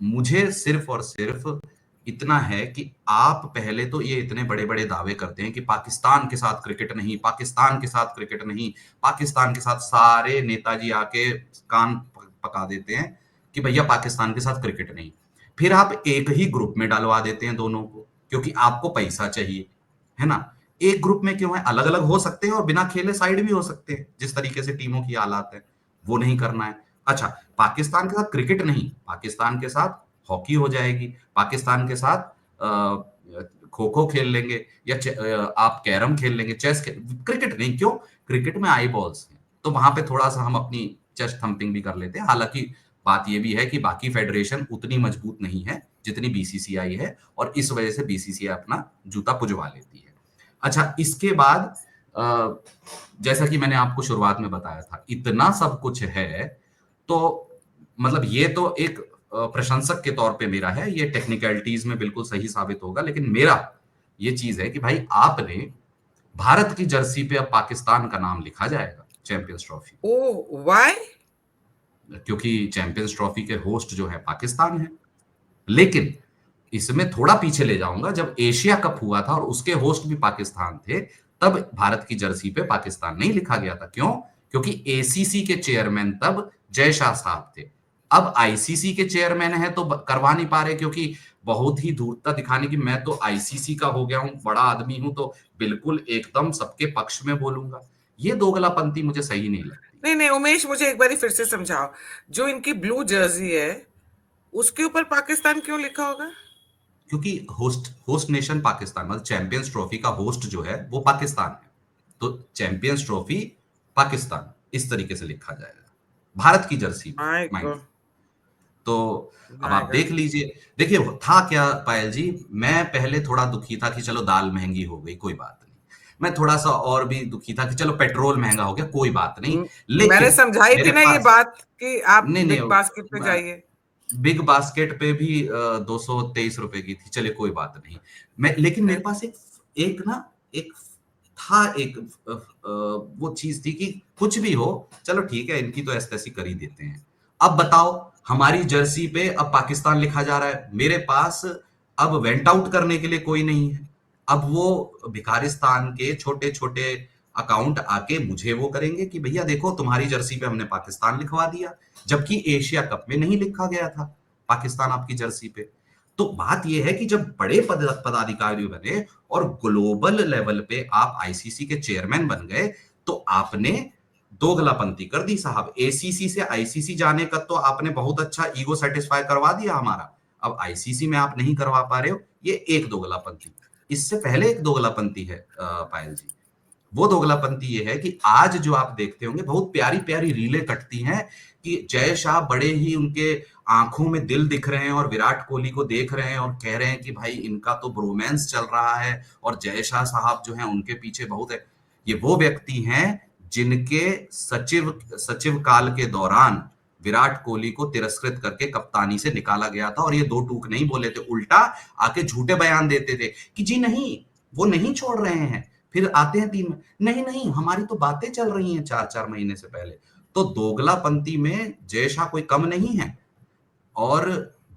मुझे सिर्फ और सिर्फ इतना है कि आप पहले तो ये इतने बड़े बड़े दावे करते हैं कि पाकिस्तान के साथ क्रिकेट नहीं, पाकिस्तान के साथ क्रिकेट नहीं, पाकिस्तान के साथ, सारे नेताजी आके कान पका देते हैं कि भैया पाकिस्तान के साथ क्रिकेट नहीं। फिर आप एक ही ग्रुप में डालवा देते हैं दोनों को, क्योंकि आपको पैसा चाहिए, है ना। एक ग्रुप में क्यों है? अलग अलग हो सकते हैं और बिना खेले साइड भी हो सकते हैं, जिस तरीके से टीमों की हालात है। वो नहीं करना है। अच्छा, पाकिस्तान के साथ क्रिकेट नहीं, पाकिस्तान के साथ हॉकी हो जाएगी, पाकिस्तान के साथ खो खो खेल लेंगे, या आप कैरम खेल लेंगे, क्रिकेट नहीं। क्यों? क्रिकेट में आई बॉल्स हैं, तो वहां पे थोड़ा सा हम अपनी चेस्ट थंपिंग भी कर लेते हैं। हालांकि बात यह भी है कि बाकी फेडरेशन उतनी मजबूत नहीं है जितनी बीसीसीआई है, और इस वजह से बीसीसीआई अपना जूता पुजवा लेती है। अच्छा, इसके बाद जैसा कि मैंने आपको शुरुआत में बताया था, इतना सब कुछ है, तो मतलब ये तो एक प्रशंसक के तौर पे मेरा है, ये टेक्निकलिटीज में बिल्कुल सही साबित होगा। लेकिन मेरा ये चीज है कि भाई आपने भारत की जर्सी पे अब पाकिस्तान का नाम लिखा जाएगा चैंपियंस ट्रॉफी, ओ व्हाई? क्योंकि चैंपियंस ट्रॉफी के होस्ट जो है पाकिस्तान है। लेकिन इसमें थोड़ा पीछे ले जाऊंगा, जब एशिया कप हुआ था और उसके होस्ट भी पाकिस्तान थे, तब भारत की जर्सी पे पाकिस्तान नहीं लिखा गया था। क्यों? क्योंकि एसीसी के चेयरमैन तब जय शाह साहब थे। अब आईसीसी के चेयरमैन है तो करवा नहीं पा रहे, क्योंकि बहुत ही धूर्तता दिखाने की मैं तो आईसीसी का हो गया हूं, बड़ा आदमी हूं, तो बिल्कुल एकदम सबके पक्ष में बोलूंगा। ये दोगलापंथी मुझे सही नहीं लगती। नहीं नहीं उमेश, मुझे एक बारी फिर से समझाओ, जो इनकी ब्लू जर्सी है उसके ऊपर पाकिस्तान क्यों लिखा होगा? क्योंकि होस्ट होस्ट नेशन पाकिस्तान, मतलब चैंपियंस ट्रॉफी का होस्ट जो है वो पाकिस्तान है, तो चैंपियंस ट्रॉफी पाकिस्तान इस तरीके से लिखा जाएगा भारत की जर्सी पे, माय माइंड। गॉड, तो अब माय आप गॉड। देख लीजिए, देखिए था क्या पायल जी, मैं पहले थोड़ा दुखी था कि चलो दाल महंगी हो गई, कोई बात नहीं। मैं थोड़ा सा और भी दुखी था कि चलो पेट्रोल महंगा हो गया, कोई बात नहीं। मैंने लेकिन समझाई थी मेरे ना ये पास, बात कि आप नहीं बिग बास्केट पे नहीं, जाइए। बिग बास्केट पे भी 223 रुपए की थी, चले कोई बात नहीं। मैं लेकिन मेरे पास एक एक ना एक था एक वो चीज थी कि कुछ भी हो, चलो ठीक है, इनकी तो ऐसी तैसी कर ही देते हैं। अब बताओ, हमारी जर्सी पे अब पाकिस्तान लिखा जा रहा है, मेरे पास अब वेंट आउट करने के लिए कोई नहीं है। अब वो भिखारिस्तान के छोटे छोटे अकाउंट आके मुझे वो करेंगे कि भैया देखो तुम्हारी जर्सी पे हमने पाकिस्तान लिखवा दिया, जबकि एशिया कप में नहीं लिखा गया था पाकिस्तान आपकी जर्सी पे। तो बात यह है कि जब बड़े पदाधिकारी बने और ग्लोबल लेवल पे आप आईसीसी के चेयरमैन बन गए, तो आपने दोगलापंती कर दी साहब। एसीसी से आईसीसी जाने का तो आपने बहुत अच्छा ईगो सेटिस्फाई करवा दिया हमारा, अब आईसीसी में आप नहीं करवा पा रहे हो, ये एक दोगलापंती। इससे पहले एक दोगलापंती है पायल जी, वो दोगलापंती ये है कि आज जो आप देखते होंगे बहुत प्यारी प्यारी रीलें कटती हैं कि जय शाह बड़े ही उनके आंखों में दिल दिख रहे हैं और विराट कोहली को देख रहे हैं और कह रहे हैं कि भाई इनका तो ब्रोमांस चल रहा है और जय शाह साहब जो हैं उनके पीछे बहुत है। ये वो व्यक्ति हैं जिनके सचिव सचिव काल के दौरान विराट कोहली को तिरस्कृत करके कप्तानी से निकाला गया था, और ये दो टूक नहीं बोले थे, उल्टा आके झूठे बयान देते थे कि जी नहीं, वो नहीं छोड़ रहे हैं। फिर आते हैं टीम में, नहीं नहीं हमारी तो बातें चल रही हैं 4-4 महीने से पहले। तो दोगलापंती में जय शाह कोई कम नहीं है। और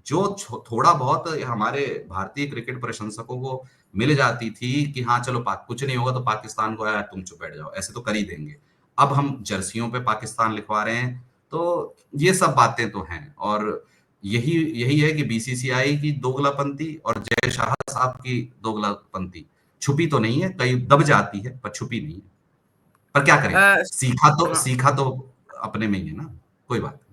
जो थोड़ा बहुत हमारे भारतीय क्रिकेट प्रशंसकों को मिल जाती थी कि हाँ चलो कुछ नहीं होगा तो पाकिस्तान को यार तुम चुप बैठ जाओ, ऐसे तो कर ही देंगे, अब हम जर्सियों पे पाकिस्तान लिखवा रहे हैं। तो ये सब बातें तो हैं, और यही यही है कि बीसीसीआई की दोगलापंती और जय शाह साहब की दोगलापंती छुपी तो नहीं है, कहीं दब जाती है पर छुपी नहीं है। पर क्या करें, अ, हाँ, सीखा तो अपने में ही है ना, कोई बात नहीं।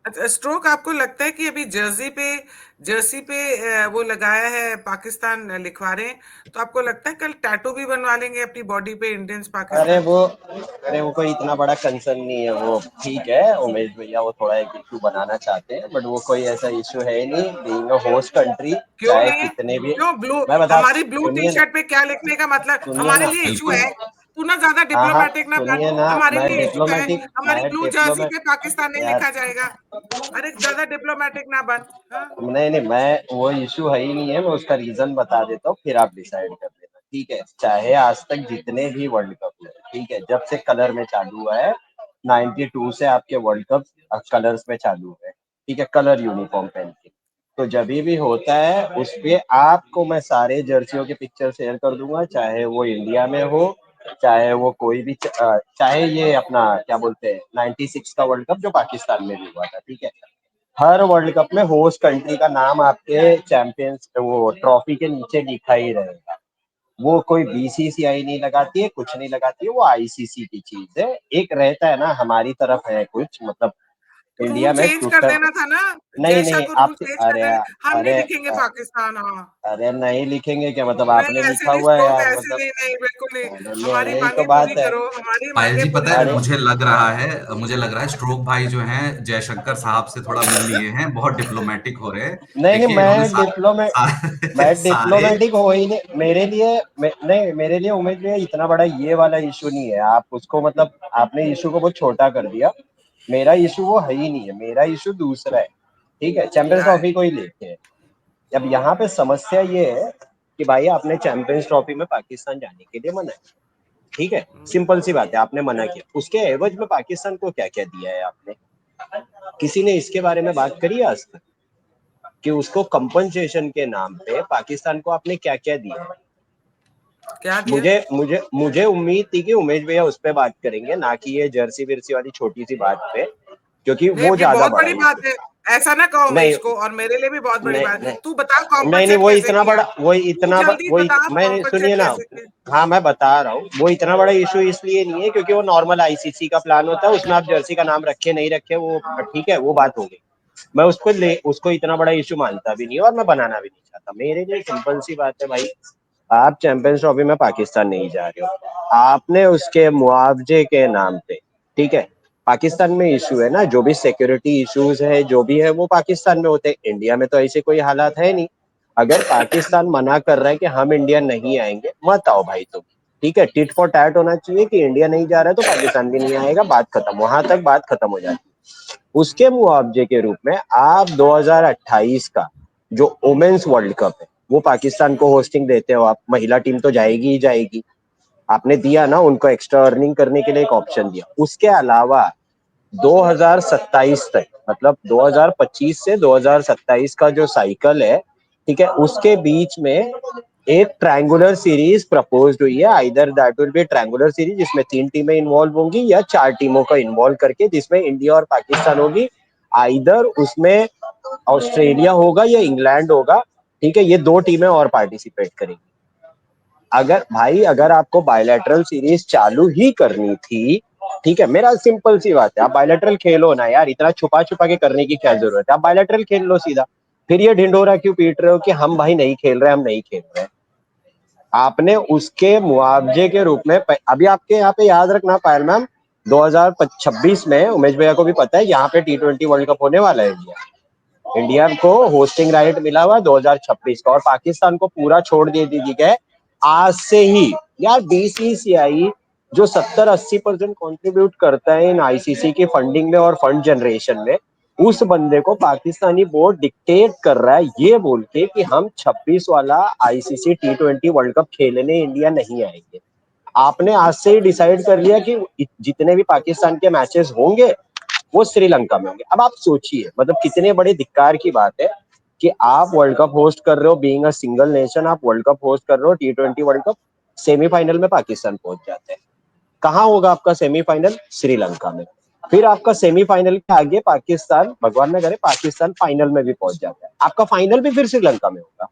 अच्छा, स्ट्रोक आपको लगता है कि अभी जर्सी पे वो लगाया है पाकिस्तान लिखवा रहे हैं, तो आपको लगता है कल टैटू भी बनवा लेंगे अपनी बॉडी पे इंडियंस अरे पाकिस्तान? वो कोई इतना बड़ा कंसर्न नहीं है। वो ठीक है, उमेश भैया वो थोड़ा एक इशू बनाना चाहते हैं, बट वो कोई ऐसा इशू है ही नहीं। बीइंग अ होस्ट कंट्री, क्यों चाहे नहीं? कितने भी, क्यों ब्लू? मैं बता, हमारी ब्लू टी सुनिए ना, शर्ट पे क्या लिखने का मतलब? सुनिए हमारे ना, लिए इशू बिल्कुल। है, तू ना ज्यादा हाँ हाँ, डिप्लोमेटिक ना बन। सुनिए ना, हमारे लिए इशू है, हमारी मैं ब्लू जर्सी डिप्लोमेट पे पाकिस्तान नहीं यार, लिखा जाएगा। अरे ज्यादा डिप्लोमेटिक ना बन। हाँ? नहीं नहीं, मैं वो इशू है ही नहीं है। मैं उसका रीजन बता देता हूँ, फिर आप डिसाइड कर लेना, ठीक है। चाहे आज तक जितने भी वर्ल्ड कप हुए, ठीक है, जब से कलर में चालू हुआ है, 92 से आपके वर्ल्ड कप कलर्स में चालू हुए, ठीक है, कलर यूनिफॉर्म पहन के। तो जब भी होता है उस पे आपको मैं सारे जर्सियों के पिक्चर शेयर कर दूंगा, चाहे वो इंडिया में हो, चाहे वो कोई भी चाहे ये अपना क्या बोलते हैं 96 का वर्ल्ड कप जो पाकिस्तान में भी हुआ था, ठीक है। हर वर्ल्ड कप में होस्ट कंट्री का नाम आपके चैंपियंस वो ट्रॉफी के नीचे लिखा ही रहेगा। वो कोई बीसीसीआई नहीं लगाती है, कुछ नहीं लगाती है, वो आईसीसी की चीज है। एक रहता है ना, हमारी तरफ है कुछ, मतलब रूल इंडिया में चेंज कर टूटा, देना था ना। नहीं जयशा नहीं को रूल आप, चेंज कर अरे देना, हम नहीं अरे लिखेंगे पाकिस्तान। हाँ, अरे नहीं लिखेंगे क्या, मतलब नहीं आपने ऐसे लिखा नहीं हुआ है स्ट्रोक, यार, ऐसे मतलब नहीं, नहीं बिल्कुल नहीं। नहीं, हमारी यही तो मांगे पूरी बात है। करो, हमारी पायल मांगे जी पता पूरी है, अरे करो। मुझे लग रहा है स्ट्रोक भाई जो हैं जयशंकर साहब से थोड़ा मिल लिए हैं, बहुत डिप्लोमेटिक हो रहे हैं। नहीं नहीं, देखिए इन्होंने मैं सारे डिप्लोमेटिक हो ही नहीं। मेरे लिए नहीं, मेरे लिए उम्मीद नहीं है, इतना बड़ा ये वाला इशू नहीं है। आप उसको मतलब आपने इशू को बहुत छोटा कर दिया। मेरा इशू वो है ही नहीं है, मेरा इशू दूसरा है, ठीक है। चैंपियंस क्या है? ट्रॉफी को ही लेके है। अब यहाँ पे समस्या ये है कि भाई आपने चैंपियंस ट्रॉफी में पाकिस्तान जाने के लिए मना किया, ठीक है, सिंपल सी बात है, आपने मना किया। उसके एवज में पाकिस्तान को क्या क्या दिया है आपने? किसी ने इसके बारे में बात करी है आज तक कि उसको कंपनसेशन के नाम पे पाकिस्तान को आपने क्या क्या दिया है? क्या दिया? मुझे मुझे मुझे उम्मीद थी कि उमेश भैया उस पे बात करेंगे, ना कि ये जर्सी विर्सी वाली छोटी सी बात पे, क्योंकि नहीं, वो ये ज्यादा बहुत बड़ा बड़ी इशू। बात है। ऐसा ना कहो नहीं उमेश को, और मेरे लिए भी बहुत बड़ी नहीं बात है। नहीं तू बता नहीं नहीं, कॉम्पनसेट वो कैसे इतना किया? बड़ा, वो तू इतना जल्दी वो बता मैं, सुनिए कॉम्पनसेट ना। कैसे किया? हाँ मैं बता रहा हूँ, वो इतना बड़ा इशू इसलिए नहीं है क्योंकि वो नॉर्मल आईसीसी का प्लान होता है, उसमें आप जर्सी का नाम रखे नहीं रखे वो ठीक है, वो बात हो गई। मैं उसको इतना बड़ा इशू मानता भी नहीं और मैं बनाना भी नहीं चाहता। मेरे लिए सिंपल सी बात है भाई, आप चैंपियंस ट्रॉफी में पाकिस्तान नहीं जा रहे हो, आपने उसके मुआवजे के नाम पे, ठीक है, पाकिस्तान में इशू है ना, जो भी सिक्योरिटी इश्यूज है जो भी है वो पाकिस्तान में होते हैं, इंडिया में तो ऐसे कोई हालात है नहीं। अगर पाकिस्तान मना कर रहा है कि हम इंडिया नहीं आएंगे, मत आओ भाई तुम, ठीक है, टिट फॉर टैट होना चाहिए कि इंडिया नहीं जा रहा है तो पाकिस्तान भी नहीं आएगा, बात खत्म, वहां तक बात खत्म हो जाती है। उसके मुआवजे के रूप में आप 2028 का जो वुमेन्स वर्ल्ड कप है वो पाकिस्तान को होस्टिंग देते हो, आप महिला टीम तो जाएगी ही जाएगी, आपने दिया ना उनको, एक्स्ट्रा अर्निंग करने के लिए एक ऑप्शन दिया। उसके अलावा 2027 तक, मतलब 2025 से 2027 का जो साइकिल है, ठीक है, उसके बीच में एक ट्रायंगुलर सीरीज प्रपोज्ड हुई है। Either that will be triangular series जिसमें 3 टीमें इन्वॉल्व होंगी, या 4 टीमों का इन्वॉल्व करके जिसमें इंडिया और पाकिस्तान होगी। आइदर उसमें ऑस्ट्रेलिया होगा या इंग्लैंड होगा, ठीक है, ये 2 टीमें और पार्टिसिपेट करेंगी। अगर भाई, अगर आपको बायलैटरल सीरीज चालू ही करनी थी, ठीक है, मेरा सिंपल सी बात है, आप बायलैटरल खेलो ना यार, इतना छुपा छुपा के करने की क्या जरूरत है, आप बायलैटरल खेल लो सीधा। फिर ये ढिंडोरा क्यों पीट रहे हो कि हम भाई नहीं खेल रहे, हम नहीं खेल रहे। आपने उसके मुआवजे के रूप में अभी आपके यहाँ पे याद रखना पायल मैम, 2026 में उमेश भैया को भी पता है यहाँ पे T20 वर्ल्ड कप होने वाला है। इंडिया को होस्टिंग राइट मिला हुआ 2026 का, और पाकिस्तान को पूरा छोड़ दे दी गया आज से ही। यार बीसीसीआई जो 70-80% कंट्रीब्यूट करता है इन आईसीसी की फंडिंग में और फंड जनरेशन में, उस बंदे को पाकिस्तानी बोर्ड डिक्टेट कर रहा है ये बोल के कि हम 26 वाला आईसीसी T20 वर्ल्ड कप खेलने इंडिया नहीं आएंगे। आपने आज से ही डिसाइड कर लिया कि जितने भी पाकिस्तान के मैचेस होंगे वो श्रीलंका में होंगे। अब आप सोचिए, मतलब कितने बड़े धिक्कार की बात है कि आप वर्ल्ड कप होस्ट कर रहे हो, बीइंग अ सिंगल नेशन आप वर्ल्ड कप होस्ट कर रहे हो, T20 वर्ल्ड कप, सेमीफाइनल में पाकिस्तान पहुंच जाते हैं। कहाँ होगा आपका सेमीफाइनल? श्रीलंका में। फिर आपका सेमीफाइनल के आगे पाकिस्तान, भगवान न करे, पाकिस्तान फाइनल में भी पहुंच जाता है, आपका फाइनल भी फिर श्रीलंका में होगा।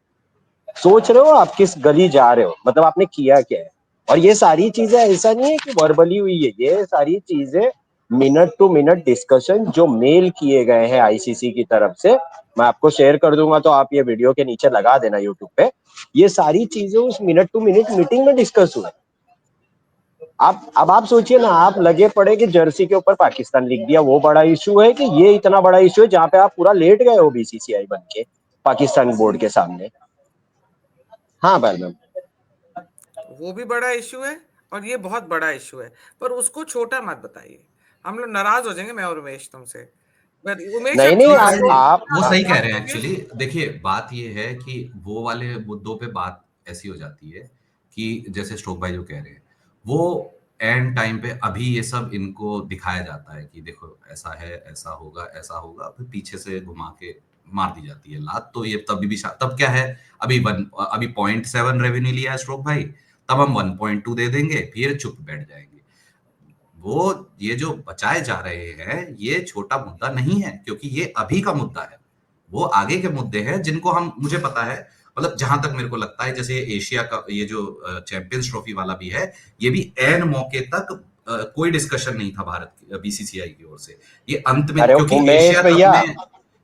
सोच रहे हो आप किस गली जा रहे हो, मतलब आपने किया क्या है। और ये सारी चीजें ऐसा नहीं है कि वर्बली हुई है, ये सारी चीजें मिनट टू मिनट डिस्कशन जो मेल किए गए हैं आईसीसी की तरफ से, मैं आपको शेयर कर दूंगा तो आप ये वीडियो के नीचे लगा देना यूट्यूब पे। ये सारी चीजें उस मिनट टू मिनट मीटिंग में डिस्कस हुए। आप अब आप सोचिए ना, आप लगे पड़े कि जर्सी के ऊपर पाकिस्तान लिख दिया वो बड़ा इशू है, कि ये इतना बड़ा इशू है जहां पे आप पूरा लेट गए हो बीसीसीआई बन के पाकिस्तान बोर्ड के सामने। हाँ मैम। वो भी बड़ा इशू है और ये बहुत बड़ा इशू है, पर उसको छोटा मत बताइए। हम लोग नाराज हो जाएंगे, मैं और उमेश तुमसे। पर उमेश नहीं अब नहीं, नहीं, छोटे वो आप वो अब सही कह अब रहे हैं उमेश। एक्चुअली। देखिए, बात ये है कि वो वाले मुद्दों पे बात ऐसी हो जाती है कि जैसे स्ट्रोक भाई जो कह रहे हैं, वो एंड टाइम पे अभी ये सब इनको दिखाया जाता है कि देखो ऐसा है, ऐसा होगा, फिर पीछे से घुमा के मार दी जाती है लात। तो ये तभी भी तब क्या है, अभी 0.7 रेवेन्यू लिया है स्ट्रोक भाई, तब हम 1.2 दे देंगे, फिर चुप बैठ जाएंगे। वो ये जो बचाए जा रहे हैं ये छोटा मुद्दा नहीं है, क्योंकि ये अभी का मुद्दा है। वो आगे के मुद्दे हैं जिनको हम, मुझे पता है, मतलब जहां तक मेरे को लगता है, जैसे एशिया का ये जो चैंपियंस ट्रॉफी वाला भी है, ये भी एन मौके तक कोई डिस्कशन नहीं था भारत की बीसीसीआई की ओर से। ये अंत में, अरे क्योंकि उमेश एशिया कप भैया, में,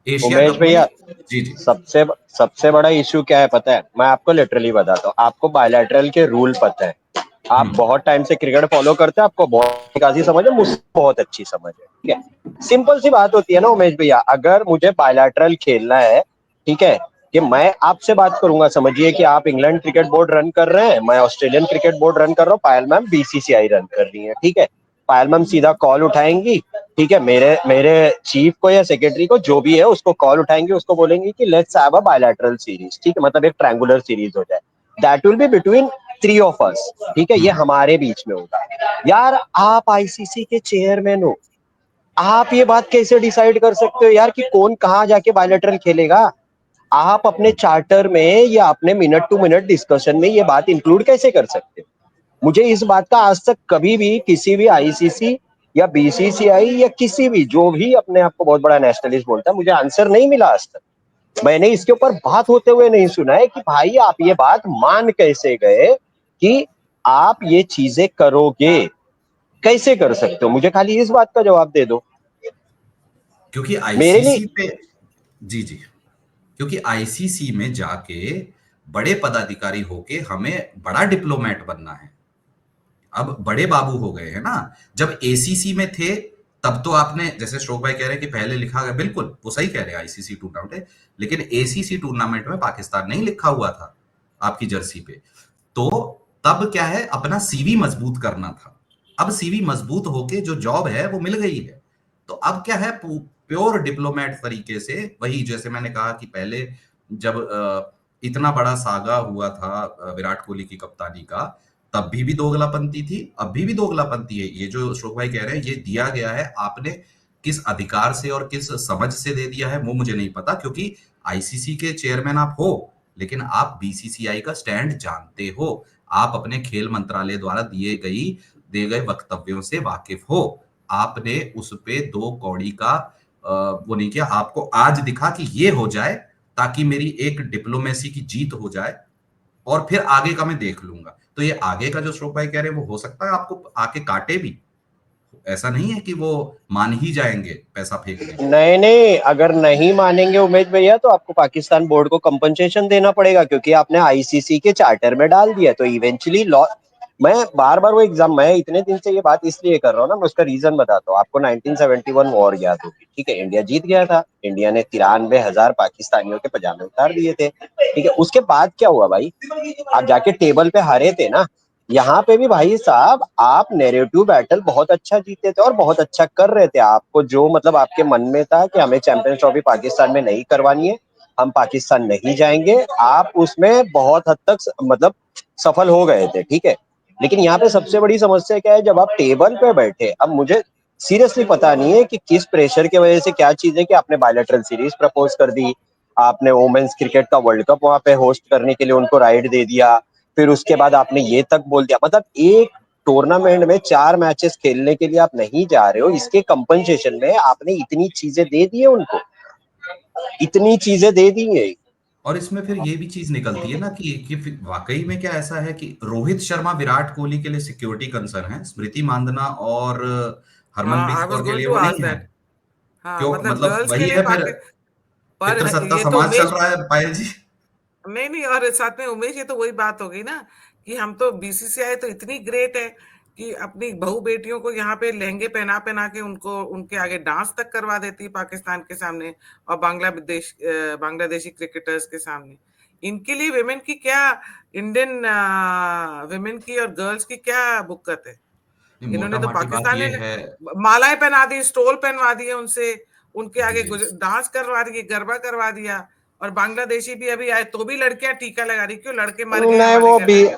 एशिया उमेश कप में, भैया, जी जी, सबसे सबसे बड़ा इशू क्या है पता है? मैं आपको लिटरली बताता हूँ, आपको बायलैटरल के रूल पता है, आप हम्म, बहुत टाइम से क्रिकेट फॉलो करते हैं, आपको बहुत खासी समझ है, मुझसे बहुत अच्छी समझ है, ठीक है। सिंपल सी बात होती है ना उमेश भैया, अगर मुझे बायलैटरल खेलना है, ठीक है, कि मैं आपसे बात करूंगा, समझिए कि आप इंग्लैंड क्रिकेट बोर्ड रन कर रहे हैं, मैं ऑस्ट्रेलियन क्रिकेट बोर्ड रन कर रहा हूँ, पायल मैम बीसीसीआई रन कर रही है, ठीक है। पायल मैम सीधा कॉल उठाएंगी, ठीक है, मेरे मेरे चीफ को या सेक्रेटरी को जो भी है उसको कॉल उठाएंगे, उसको बोलेंगे कि let's have a bilateral series, ठीक है, मतलब एक ट्रायंगुलर सीरीज हो जाए, that will be between 3 of us, ठीक है, ये हम्म। हमारे बीच में होगा। यार आप आईसीसी के चेयरमैन हो, आप ये बात कैसे डिसाइड कर सकते हो यार कि कौन कहाँ जाके बायलैटरल खेलेगा? आप अपने चार्टर में या अपने मिनट टू मिनट डिस्कशन में ये बात इंक्लूड कैसे कर सकते हो? मुझे इस बात का आज तक कभी भी किसी भी आईसीसी या बीसीसीआई या किसी भी जो भी अपने आप को बहुत बड़ा नेशनलिस्ट बोलता है, मुझे आंसर नहीं मिला आज तक। मैंने इसके ऊपर बात होते हुए नहीं सुना है कि भाई आप ये बात मान कैसे गए कि आप ये चीजें करोगे, कैसे कर सकते हो? मुझे खाली इस बात का जवाब दे दो। क्योंकि मेरे लिए आईसीसी पे, जी जी, क्योंकि आईसीसी में जाके बड़े पदाधिकारी होके हमें बड़ा डिप्लोमेट बनना है। अब बड़े बाबू हो गए हैं ना। जब एसीसी में थे तब तो आपने, जैसे श्लोक भाई कह रहे हैं कि पहले लिखा गया, बिल्कुल वो सही कह रहे हैं, आईसीसी टूर्नामेंट है, लेकिन एसीसी टूर्नामेंट में पाकिस्तान नहीं लिखा हुआ था आपकी जर्सी पे। तो तब क्या है, अपना सीवी मजबूत करना था। अब सीवी मजबूत होके जो जॉब है वो मिल गई है, तो अब क्या है, प्योर डिप्लोमेट तरीके से, वही जैसे मैंने कहा कि पहले जब इतना बड़ा सागा हुआ था विराट कोहली की कप्तानी का, तब भी दोगलापंती थी, अभी भी दोगलापंती है। ये जो अशोक भाई कह रहे हैं ये दिया गया है, आपने किस अधिकार से और किस समझ से दे दिया है वो मुझे नहीं पता, क्योंकि आईसीसी के चेयरमैन आप हो, लेकिन आप बीसीसीआई का स्टैंड जानते हो, आप अपने खेल मंत्रालय द्वारा दिए गए वक्तव्यों से वाकिफ हो। आपने उस पे दो कौड़ी का वो नहीं किया। आपको आज दिखा कि ये हो जाए ताकि मेरी एक डिप्लोमेसी की जीत हो जाए, और फिर आगे का मैं देख लूंगा। तो ये आगे का जो श्लोक भाई कह रहे हैं वो हो सकता है आपको आके काटे भी, ऐसा नहीं है कि वो मान ही जाएंगे पैसा फेंकने के। नहीं नहीं, अगर नहीं मानेंगे उमेश भैया तो आपको पाकिस्तान बोर्ड को कंपनसेशन देना पड़ेगा, क्योंकि आपने आईसीसी के चार्टर में डाल दिया। तो इवेंचुअली लॉ, मैं बार बार वो एग्जाम, मैं इतने दिन से ये बात इसलिए कर रहा हूँ ना, मैं उसका रीजन बताता हूँ आपको। 1971 वॉर याद होगी, ठीक है? इंडिया जीत गया था। इंडिया ने 93,000 पाकिस्तानियों के पजामे उतार दिए थे, ठीक है? उसके बाद क्या हुआ भाई? आप जाके टेबल पे हारे थे ना। यहाँ पे भी भाई साहब आप नैरेटिव बैटल बहुत अच्छा जीते थे और बहुत अच्छा कर रहे थे। आपको जो मतलब आपके मन में था कि हमें चैंपियंस ट्रॉफी पाकिस्तान में नहीं करवानी है, हम पाकिस्तान नहीं जाएंगे, आप उसमें बहुत हद तक मतलब सफल हो गए थे, ठीक है? लेकिन यहाँ पे सबसे बड़ी समस्या क्या है, जब आप टेबल पे बैठे, अब मुझे सीरियसली पता नहीं है कि किस प्रेशर की वजह से क्या चीज है कि आपने बायलैटरल सीरीज प्रपोज कर दी, आपने वुमेन्स क्रिकेट का वर्ल्ड कप वहां पे होस्ट करने के लिए उनको राइट दे दिया, फिर उसके बाद आपने ये तक बोल दिया। मतलब एक टूर्नामेंट में 4 मैचेस खेलने के लिए आप नहीं जा रहे हो, इसके कंपनसेशन में आपने इतनी चीजें दे दी है उनको, इतनी चीजें दे दी है। और इसमें फिर ये भी चीज निकलती है ना कि फिर वाकई में क्या ऐसा है कि रोहित शर्मा विराट कोहली के लिए सिक्योरिटी कंसर्न है, स्मृति मांदना और हाँ, हरमनप्रीत आई वाज कौर के गोइंग लिए टू वो आस्क नहीं है। दैट। हाँ, क्यों, मतलब मतलब गर्ल्स के वही लिए है फिर, पर पितृसत्ता ये तो समाज चल उमेश, रहा है पायल जी। नहीं नहीं, और साथ में उमेश, ये तो वही बात हो गई ना कि हम तो, बीसीसीआई तो इतनी ग्रेट है कि अपनी बहू बेटियों को यहाँ पे लहंगे पहना पहना के उनको उनके आगे डांस तक करवा देती है पाकिस्तान के सामने और बांग्लादेशी क्रिकेटर्स के सामने। इनके लिए विमेन की क्या, इंडियन विमेन की और गर्ल्स की क्या बुक्कत है? नहीं, इन्होंने मोटा तो माटी बात पाकिस्तान ये ने है। मालाएं पहना दी, स्टोल पहनवा दिए उनसे, उनके जी आगे जी। डांस करवा दिए, गरबा करवा दिया। और बांग्लादेशी भी अभी आए तो भी लड़कियां टीका लगा रही, क्यों? लड़के मर गए नहीं, हमारे घर में।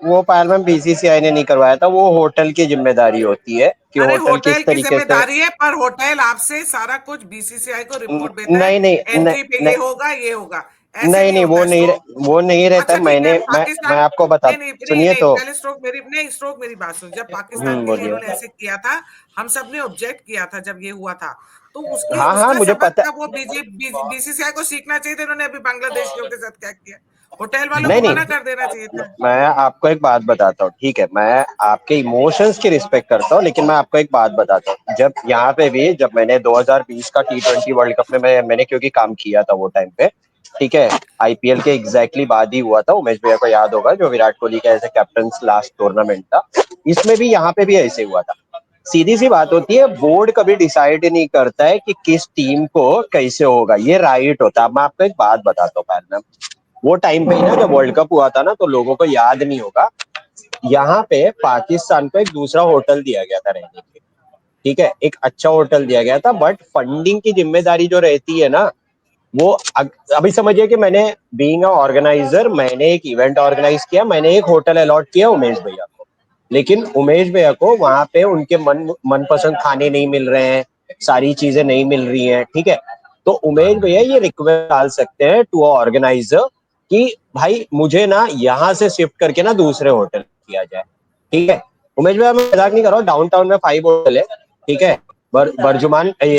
वो पायल में बीसीसीआई ने नहीं करवाया था, वो होटल की जिम्मेदारी होती है कि अरे होटल होटल किस की तरीके से। जिम्मेदारी है, पर होटल आपसे सारा कुछ बीसीसीआई को रिपोर्ट देता है, नहीं नहीं नहीं एंट्री पे नहीं, ये होगा ये होगा, ऐसे नहीं नहीं नहीं, होता है स्ट्रोक। वो नहीं रहता। अच्छा ठीक है, मैं पाकिस्तान, आपको बता, नहीं नहीं नहीं सुनिए नहीं, तो। पहले स्ट्रोक मेरी, नहीं स्ट्रोक मेरी बात सुन। जब पाकिस्तान के लिए बोलिए। इन्होंने ऐसे किया था, हम सब ने ऑब्जेक्ट किया था जब ये हुआ था, तो उसके हाँ हाँ, उसका मुझे सबक पता। था, वो बीसीसीआई को सीखना चाहिए था इन्होंने अभी बांग्लादेशियों के साथ क्या किया। होटल वालों नहीं को नहीं, मना कर देना चाहिए था। मैं आपको एक बात बताता हूँ, ठीक है? मैं आपके इमोशंस की रिस्पेक्ट करता हूँ, लेकिन मैं आपको एक बात बताता हूँ। जब यहाँ पे भी, जब मैंने 2020 का T20 वर्ल्ड कप में मैंने क्योंकि काम किया था वो टाइम पे, ठीक है? आईपीएल के एग्जैक्टली बाद ही हुआ था, उमेश भैया को याद होगा, जो विराट कोहली का ऐसे कैप्टन लास्ट टूर्नामेंट था। इसमें भी यहाँ पे भी ऐसे हुआ था। सीधी सी बात होती है, बोर्ड कभी डिसाइड नहीं करता है कि किस टीम को कैसे होगा, ये राइट होता है। मैं आपको एक बात बताता हूँ पहले, वो टाइम पे ही ना, जब वर्ल्ड कप हुआ था ना, तो लोगों को याद नहीं होगा, यहाँ पे पाकिस्तान को एक दूसरा होटल दिया गया था रहने के लिए, ठीक है? एक अच्छा होटल दिया गया था, बट फंडिंग की जिम्मेदारी जो रहती है ना, वो अभी समझिए कि मैंने बीइंग अ ऑर्गेनाइजर, मैंने एक इवेंट ऑर्गेनाइज किया, मैंने एक होटल अलॉट किया उमेश भैया को, लेकिन उमेश भैया को वहां पे उनके मनपसंद खाने नहीं मिल रहे हैं, सारी चीजें नहीं मिल रही हैं, ठीक है? तो उमेश भैया ये रिक्वेस्ट डाल सकते हैं टू ऑर्गेनाइजर कि भाई मुझे ना यहाँ से शिफ्ट करके ना दूसरे होटल किया जाए, ठीक है। उमेश भैया मैं मजाक नहीं कर रहा हूँ, डाउनटाउन में 5 होटल है, ठीक है। बर्जुमान ये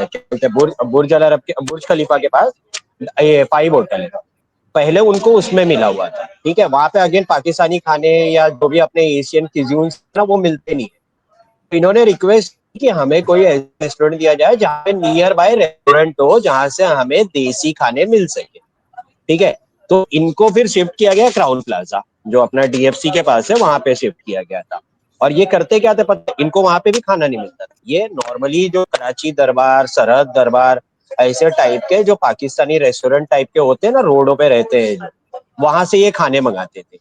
क्या बोलते हैं, बुर्ज अल अरब के बुर्ज खलीफा के पास ये 5 होटल है। पहले उनको उसमें मिला हुआ था, ठीक है। वहां पे अगेन पाकिस्तानी खाने या जो भी अपने एशियन क्यूजीन्स ना वो मिलते नहीं है। तो इन्होंने रिक्वेस्ट की कि हमें कोई ऐसा रेस्टोरेंट दिया जाए जहाँ पे नियर बाय रेस्टोरेंट हो जहाँ से हमें देसी खाने मिल सके, ठीक है। तो इनको फिर शिफ्ट किया गया क्राउन प्लाजा जो अपना डीएफसी के पास है, वहां पे शिफ्ट किया गया था। और ये करते क्या थे पता, इनको वहां पे भी खाना नहीं मिलता था। ये नॉर्मली जो कराची दरबार, सरहद दरबार, ऐसे टाइप के जो पाकिस्तानी रेस्टोरेंट टाइप के होते हैं ना, रोडों पे रहते हैं जो, वहां से ये खाने मंगाते थे,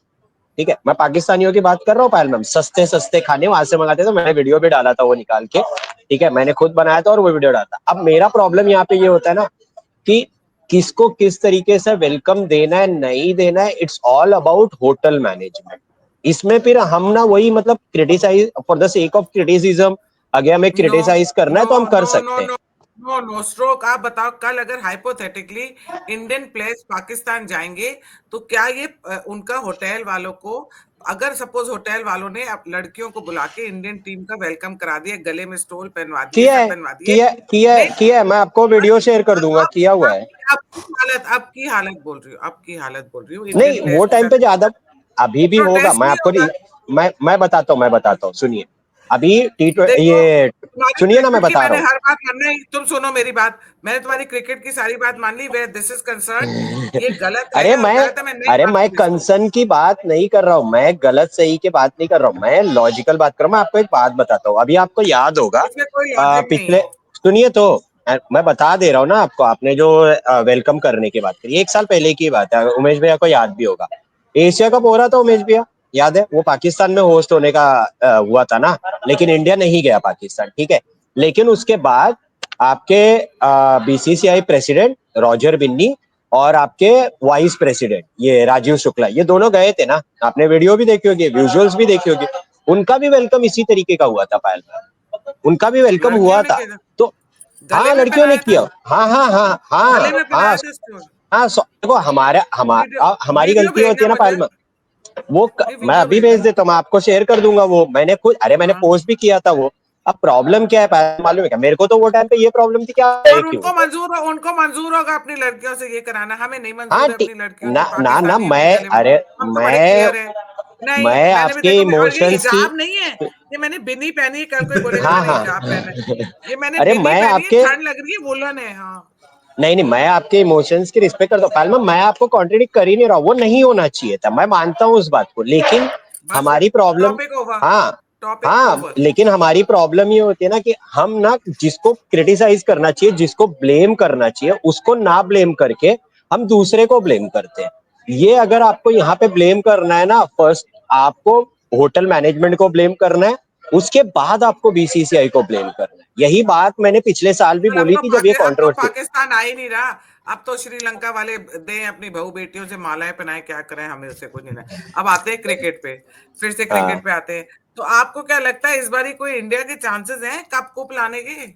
ठीक है। मैं पाकिस्तानियों की बात कर रहा हूँ पायल मैम, सस्ते सस्ते खाने वहां से मंगाते थे। मैंने वीडियो भी डाला था वो निकाल के, ठीक है। मैंने खुद बनाया था और वो वीडियो डाला था। अब मेरा प्रॉब्लम यहाँ पे ये होता है ना कि किसको किस तरीके से वेलकम देना है नहीं देना है, it's all about hotel management. इसमें फिर हम ना वही मतलब criticise for the sake of criticism, अगर हमें नो क्रिटिसाइज करना है नो तो हम कर नो नो सकते हैं। No no no stroke. आप बताओ, कल अगर हाइपोथेटिकली इंडियन प्लेयर्स पाकिस्तान जाएंगे तो क्या ये उनका होटल वालों को, अगर सपोज होटल वालों ने अब लड़कियों को बुला के इंडियन टीम का वेलकम करा दिया, गले में स्टोल पहनवा दिए, किया सब है, पहनवा दिए, किया किया है, नहीं किया है। मैं आपको वीडियो शेयर कर दूंगा, आप किया हुआ है। आपकी हालत बोल रही हूँ, आपकी हालत बोल रही हूँ इंडियन नहीं वो प्लेयर्स के टाइम साथ पे ज्यादा, अभी भी होगा। प्रोटेस्ट मैं नहीं आपको होगा। मैं बताता हूँ सुनिए। अभी देखो, ये तुम्हारी सुनिए ना, मैं क्रिकेट की बता मैंने रहा हर बात मानना ही, तुम सुनो मेरी बात, मैंने तुम्हारी क्रिकेट की सारी बात मान ली। वेयर दिस इज कंसर्न, हूँ। ये गलत अरे है और मैं गलत है, मैं नहीं अरे मैं मानती इसको। कंसर्न की बात नहीं कर रहा हूँ, मैं गलत सही की बात नहीं कर रहा हूँ, मैं लॉजिकल बात कर रहा हूँ। मैं आपको एक बात बताता हूँ, अभी आपको याद होगा इसमें कोई लॉजिक नहीं पिछले, है। सुनिए तो, मैं बता दे रहा हूँ ना आपको। आपने जो वेलकम करने की बात करी, 1 साल पहले की बात है, उमेश भैया को याद भी होगा। एशिया कप हो रहा था उमेश भैया, याद है? वो पाकिस्तान में होस्ट होने का हुआ था ना, लेकिन इंडिया नहीं गया पाकिस्तान, ठीक है। लेकिन उसके बाद आपके बीसीसीआई प्रेसिडेंट रॉजर बिन्नी और आपके वाइस प्रेसिडेंट ये राजीव शुक्ला, ये दोनों गए थे ना। आपने वीडियो भी देखी होगी, विजुअल्स भी देखी होगी। उनका भी वेलकम इसी तरीके का हुआ था पायल, उनका भी वेलकम लड़कियों हुआ ने था। किया, तो गले हाँ में लड़कियों ने पहनाया था, किया, हाँ हाँ हाँ गले हाँ में हाँ। पहनाया था स्टोन। हाँ देखो वीडियो हमारी वीडियो गलती होती भेजना है ना मुझे, पायल में। वो नहीं मैं वीडियो अभी भेज भेजना। देता हूँ, मैं आपको शेयर कर दूंगा वो। मैंने खुद, अरे मैंने हाँ, पोस्ट भी किया था वो। अब प्रॉब्लम क्या है पायल मालूम है क्या मेरे को? तो वो टाइम पे ये प्रॉब्लम थी, क्या है और क्यों? उनको मंजूर होगा अपनी लड़कियों से ये कराना, हमें नहीं हाँ मंजूर है अपनी लड़कियों से ना ना ना, पाकिस्तानियों के मैं गले में। अरे हम तो बड़े मैं क्लियर है। नहीं, मैं मैंने भी आपके देखो, और ये इमोशंस की, हिजाब नहीं है, ये मैंने बिनी पहनी है, कल कोई बोलेगा हाँ मैंने हाँ। हिजाब पहना है। ये मैंने अरे बिनी मैं पहनी है, आपके, ठंड लग रही है, वुलन है। हाँ, नहीं नहीं, मैं आपके इमोशंस की रिस्पेक्ट करता हूँ पालमा, मैं आपको कॉन्ट्रडिक्ट कर ही नहीं रहा हूँ। वो नहीं होना चाहिए था, मैं मानता हूँ उस बात को, लेकिन बस हमारी प्रॉब्लम, टॉपिक ओवर, हाँ टॉपिक हाँ, ओवर। लेकिन हमारी प्रॉब्लम ये होती है ना कि हम ना जिसको क्रिटिसाइज करना चाहिए, जिसको ब्लेम करना चाहिए, उसको ना ब्लेम करके हम दूसरे को ब्लेम करते हैं। ये अगर आपको यहाँ पे ब्लेम करना है ना, फर्स्ट आपको होटल मैनेजमेंट को ब्लेम करना है, उसके बाद आपको बीसीसीआई को ब्लेम करना है। यही बात मैंने पिछले साल भी पर बोली थी जब ये अब तो कंट्रोवर्सी। पाकिस्तान आ ही नहीं रहा। अब तो श्रीलंका वाले दें अपनी बहू बेटियों से मालाएं पहनाएं, क्या करें, हमें उससे कुछ नहीं है। अब आते हैं क्रिकेट पे, फिर से क्रिकेट हाँ पे आते हैं। तो आपको क्या लगता है, इस बारी कोई इंडिया के चांसेस हैं कप कुप लाने के?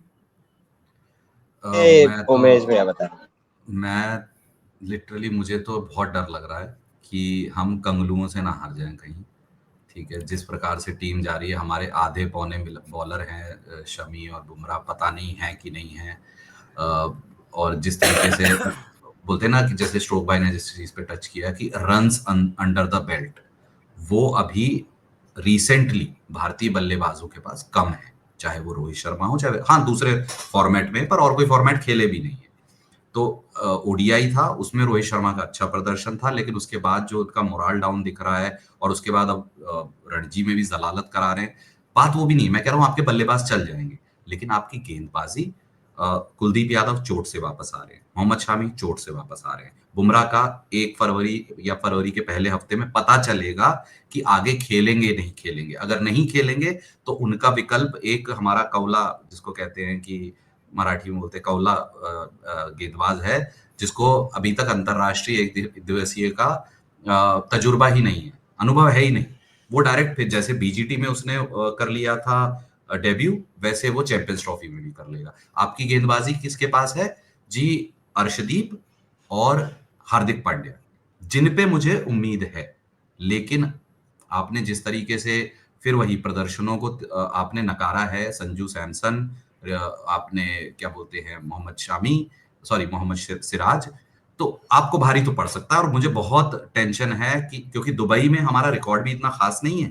मैं तो उमेश भैया बता। मैं लिटरली मुझे तो बहुत डर लग रहा है कि हम कंगलुओं से ना हार जाएं कहीं। ठीक है, जिस प्रकार से टीम जा रही है, हमारे आधे पौने बॉलर हैं, शमी और बुमराह, पता नहीं है कि नहीं है। और जिस तरीके से बोलते हैं ना कि जैसे स्ट्रोक भाई ने जिस चीज पे टच किया कि रन्स अंडर द बेल्ट, वो अभी रिसेंटली भारतीय बल्लेबाजों के पास कम है, चाहे वो रोहित शर्मा हो, चाहे हाँ दूसरे फॉर्मेट में, पर और कोई फॉर्मेट खेले भी नहीं है। तो ओडीआई था, उसमें रोहित शर्मा का अच्छा प्रदर्शन था, लेकिन उसके बाद जो उनका मोरल डाउन दिख रहा है, और उसके बाद अब रणजी में भी जलालत करा रहे हैं। बात वो भी नहीं, मैं कह रहा हूँ आपके बल्लेबाज चल जाएंगे, लेकिन आपकी गेंदबाजी, कुलदीप यादव चोट से वापस आ रहे हैं, मोहम्मद शामी चोट से वापस आ रहे हैं, बुमराह का 1 फरवरी या फरवरी के पहले हफ्ते में पता चलेगा कि आगे खेलेंगे नहीं खेलेंगे। अगर नहीं खेलेंगे तो उनका विकल्प एक हमारा कौला, जिसको कहते हैं कि मराठी में बोलते कौला गेंदबाज है, जिसको अभी तक अंतरराष्ट्रीय एक दिवसीय का तजुर्बा ही नहीं है, अनुभव है ही नहीं। वो डायरेक्ट फिर जैसे बीजीटी में उसने कर लिया था डेब्यू, वैसे वो चैंपियंस ट्रॉफी में भी कर लेगा। आपकी गेंदबाजी किसके पास है? जी अर्शदीप और हार्दिक पांड्या, जिन पे मुझे उम्मीद है। लेकिन आपने जिस तरीके से फिर वही प्रदर्शनों को आपने नकारा है, संजू सैमसन, आपने क्या बोलते हैं मोहम्मद शामी, सॉरी मोहम्मद सिराज, तो आपको भारी तो पड़ सकता है। और मुझे बहुत टेंशन है कि क्योंकि दुबई में हमारा रिकॉर्ड भी इतना खास नहीं है।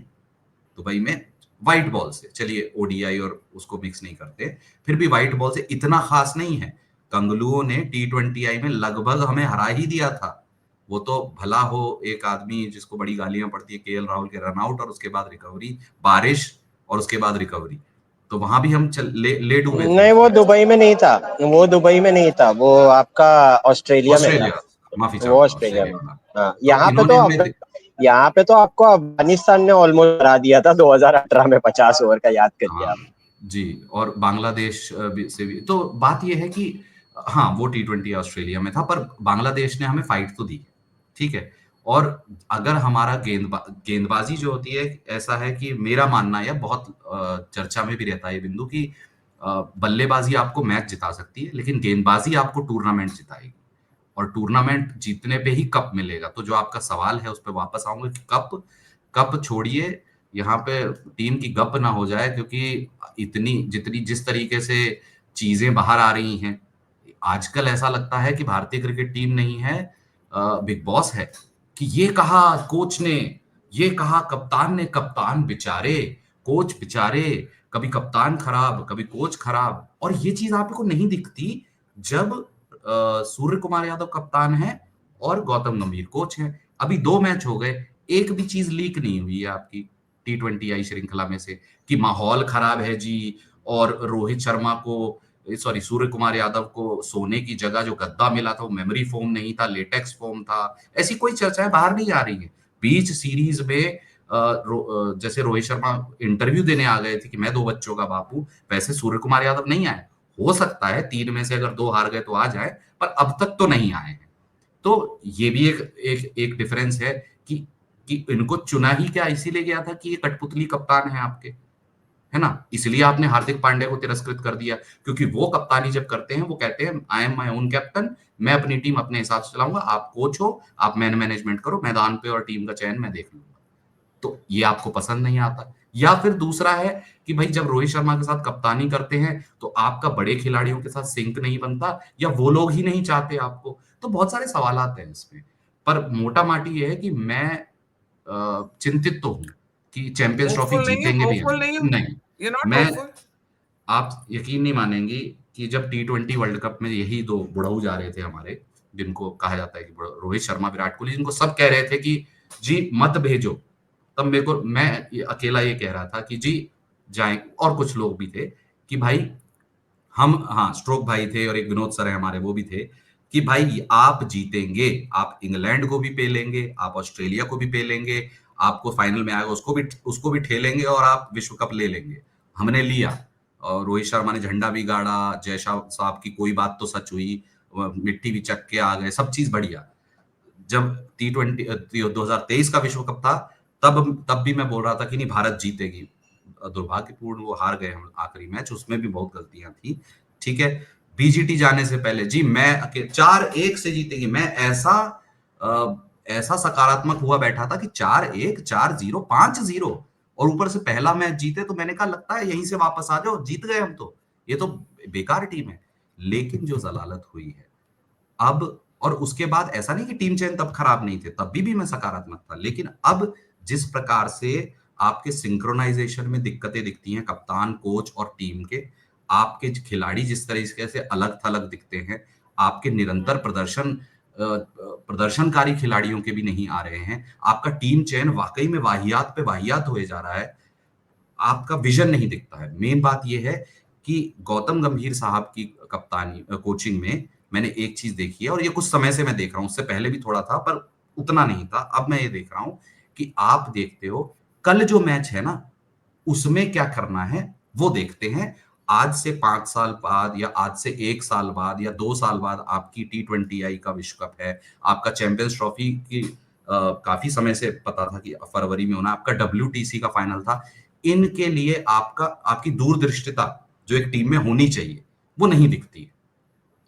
दुबई में व्हाइट बॉल से, चलिए ओडीआई और उसको मिक्स नहीं करते, फिर भी व्हाइट बॉल से इतना खास नहीं है। कंगलुओं ने T20I में लगभग हमें हरा ही दिया था। वो तो भला हो एक आदमी जिसको बड़ी गालियां पड़ती है, केएल राहुल के रनआउट और उसके बाद रिकवरी, बारिश और उसके बाद रिकवरी, तो वहां भी हम ले डूबे थे नहीं, उस वो मैच। दुबई में नहीं था, वो दुबई में नहीं था, वो आपका ऑस्ट्रेलिया में था। ऑस्ट्रेलिया, माफी वो चाहूंगा, ऑस्ट्रेलिया ऑस्ट्रेलिया में। वाला। हाँ, तो इन्होंने हमें यहाँ पे तो आपको अफगानिस्तान ने ऑलमोस्ट हरा दिया था 2018 में 50 ओवर का, याद करिए हाँ आप। जी, और बांग्लादेश से भी। तो बात यह है कि हाँ वो T20 ऑस्ट्रेलिया में था, पर बांग्लादेश ने हमें फाइट तो दी, ठीक है। और अगर हमारा गेंदबाजी जो होती है, ऐसा है कि मेरा मानना है, बहुत चर्चा में भी रहता है ये बिंदु कि बल्लेबाजी आपको मैच जिता सकती है, लेकिन गेंदबाजी आपको टूर्नामेंट जिताएगी। और टूर्नामेंट जीतने पे ही कप मिलेगा। तो जो आपका सवाल है उस पर वापस आऊंगा कि कप, कप छोड़िए, यहाँ पे टीम की गप ना हो जाए, क्योंकि इतनी जितनी जिस तरीके से चीजें बाहर आ रही हैं, आजकल ऐसा लगता है कि भारतीय क्रिकेट टीम नहीं है, बिग बॉस है। कि ये कहा कोच ने, ये कहा कप्तान ने, कप्तान बेचारे, कोच बेचारे, कभी कप्तान खराब, कभी कोच खराब। और ये चीज आपको नहीं दिखती जब सूर्य कुमार यादव कप्तान है और गौतम गंभीर कोच हैं। अभी 2 मैच हो गए, एक भी चीज लीक नहीं हुई है आपकी T20I श्रृंखला में से कि माहौल खराब है जी, और रोहित शर्मा को, सॉरी सूर्य कुमार यादव को सोने की जगह जो गद्दा मिला था वो मेमोरी फोम नहीं था, लेटेक्स फोम था। ऐसी कोई चर्चाएं बाहर नहीं आ रही है। बीच सीरीज में जैसे रोहित शर्मा इंटरव्यू देने आ गए थे कि मैं 2 बच्चों का बापू, वैसे सूर्य कुमार यादव नहीं आए। हो सकता है 3 में से अगर 2 हार गए तो आ जाए, पर अब तक तो नहीं आए हैं। तो ये भी एक डिफरेंस है कि इनको चुना ही क्या इसीलिए गया था कि ये कठपुतली कप्तान है आपके, है ना। इसलिए आपने हार्दिक पांड्या को तिरस्कृत कर दिया, क्योंकि वो कप्तानी जब करते हैं वो कहते हैं I am my own captain, मैं अपनी टीम अपने हिसाब से चलाऊंगा, आप कोच हो, आप मैन मैनेजमेंट करो, मैदान पे और टीम का चयन मैं देख लूंगा। तो ये आपको पसंद नहीं आता। या फिर दूसरा है कि भाई जब रोहित शर्मा के साथ कप्तानी करते हैं तो आपका बड़े खिलाड़ियों के साथ सिंक नहीं बनता, या वो लोग ही नहीं चाहते आपको। तो बहुत सारे सवाल आते हैं इसमें, पर मोटा माटी ये है कि मैं चिंतित तो हूं कि चैंपियंस ट्रॉफी होपफुल नहीं है, जीतेंगे भी हम। होपफुल नहीं है, नहीं, यू नॉट मैं, होपफुल। आप यकीन नहीं मानेंगी कि जब T20 वर्ल्ड कप में यही 2 बुढ़ऊ जा रहे थे हमारे, जिनको कहा जाता है कि रोहित शर्मा, विराट कोहली, जिनको सब कह रहे थे कि जी मत भेजो, तब मेरे को, मैं अकेला ये कह रहा था कि जी जाए, और कुछ लोग भी थे कि भाई हम, हाँ स्ट्रोक भाई थे और एक विनोद सर है हमारे, वो भी थे कि भाई आप जीतेंगे, आप इंग्लैंड को भी पेलेंगे, आप ऑस्ट्रेलिया को भी पेलेंगे, आपको फाइनल में आएगा उसको भी ठेलेंगे और आप विश्व कप ले लेंगे। हमने लिया, और रोहित शर्मा ने झंडा भी गाड़ा, जयशाह साहब की कोई बात तो सच हुई, मिट्टी भी चक के आ गए, सब चीज बढ़िया। जब T20 2023 का विश्व कप था, तब भी मैं बोल रहा था कि नहीं भारत जीतेगी। दुर्भाग्यपूर्ण वो हार गए हम आखिरी मैच, उसमें भी बहुत गलतियां थी, ठीक है। बीजीटी जाने से पहले जी मैं 4-1 से जीतेगी, मैं ऐसा सकारात्मक हुआ बैठा था कि 4-1, 4-0, 5-0, और ऊपर से पहला मैच जीते, तो मैंने कहा लगता है यहीं से वापस आ जाओ, जीत गए हम तो, ये तो बेकार टीम है। लेकिन जो जलालत हुई है अब, और उसके बाद ऐसा नहीं कि टीम चयन तब खराब नहीं थे, तब भी मैं सकारात्मक था, लेकिन अब जिस प्रकार से आपके सिंक्रोनाइजेशन में दिक्कतें दिखती हैं, कप्तान, कोच और टीम के, आपके खिलाड़ी जिस तरीके से अलग थलग दिखते हैं, आपके निरंतर प्रदर्शनकारी खिलाड़ियों के भी नहीं आ रहे हैं, आपका टीम चयन वाकई में वाहियात पे वाहियात हुए जा रहा है, आपका विजन नहीं दिखता है। मेन बात यह है कि गौतम गंभीर साहब की कप्तानी कोचिंग में मैंने एक चीज देखी है, और ये कुछ समय से मैं देख रहा हूं, उससे पहले भी थोड़ा था पर उतना नहीं था, अब मैं ये देख रहा हूं कि आप देखते हो कल जो मैच है ना, उसमें क्या करना है वो देखते हैं। आज से 5 साल बाद, या आज से 1 साल बाद, या 2 साल बाद आपकी T20I का विश्व कप है, आपका चैंपियंस ट्रॉफी की काफी समय से पता था कि फरवरी में होना, आपका WTC का फाइनल था। इनके लिए आपकी दूरदृष्टिता जो एक टीम में होनी चाहिए वो नहीं दिखती है।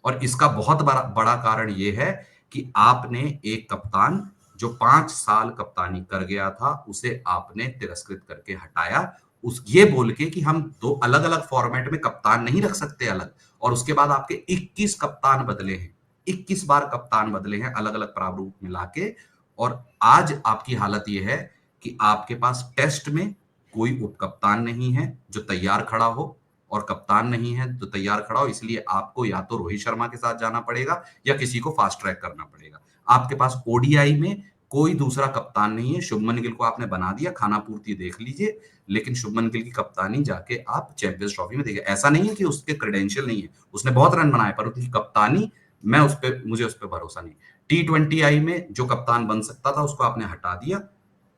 और इसका बहुत बड़ा कारण ये है कि आपने एक कप्तान जो 5 साल कप्तानी कर गया था, उसे आपने तिरस्कृत करके हटाया, उस ये बोल के कि हम 2 अलग-अलग फॉर्मेट में कप्तान नहीं रख सकते अलग, और उसके बाद आपके 21 कप्तान बदले हैं, 21 बार कप्तान बदले हैं अलग-अलग प्रारूप मिला के, और आज आपकी हालत ये है कि आपके पास टेस्ट में कोई उपकप्तान नहीं है जो तैयार खड़ा हो, और कप्तान नहीं है तो तैयार खड़ा हो, इसलिए आपको या तो रोहित शर्मा के साथ जाना पड़ेगा या किसी को फास्ट ट्रैक करना पड़ेगा। आपके पास ओडीआई में कोई दूसरा कप्तान नहीं है। शुभमन गिल को आपने बना दिया, खाना पूर्ति देख लीजिए, लेकिन शुभमन गिल की कप्तानी जाके आप चैंपियंस ट्रॉफी में देखिए। ऐसा नहीं है कि उसके क्रेडेंशियल नहीं है, उसने बहुत रन बनाए, पर उसकी कप्तानी मुझे उस पर भरोसा नहीं। T20I में जो कप्तान बन सकता था उसको आपने हटा दिया,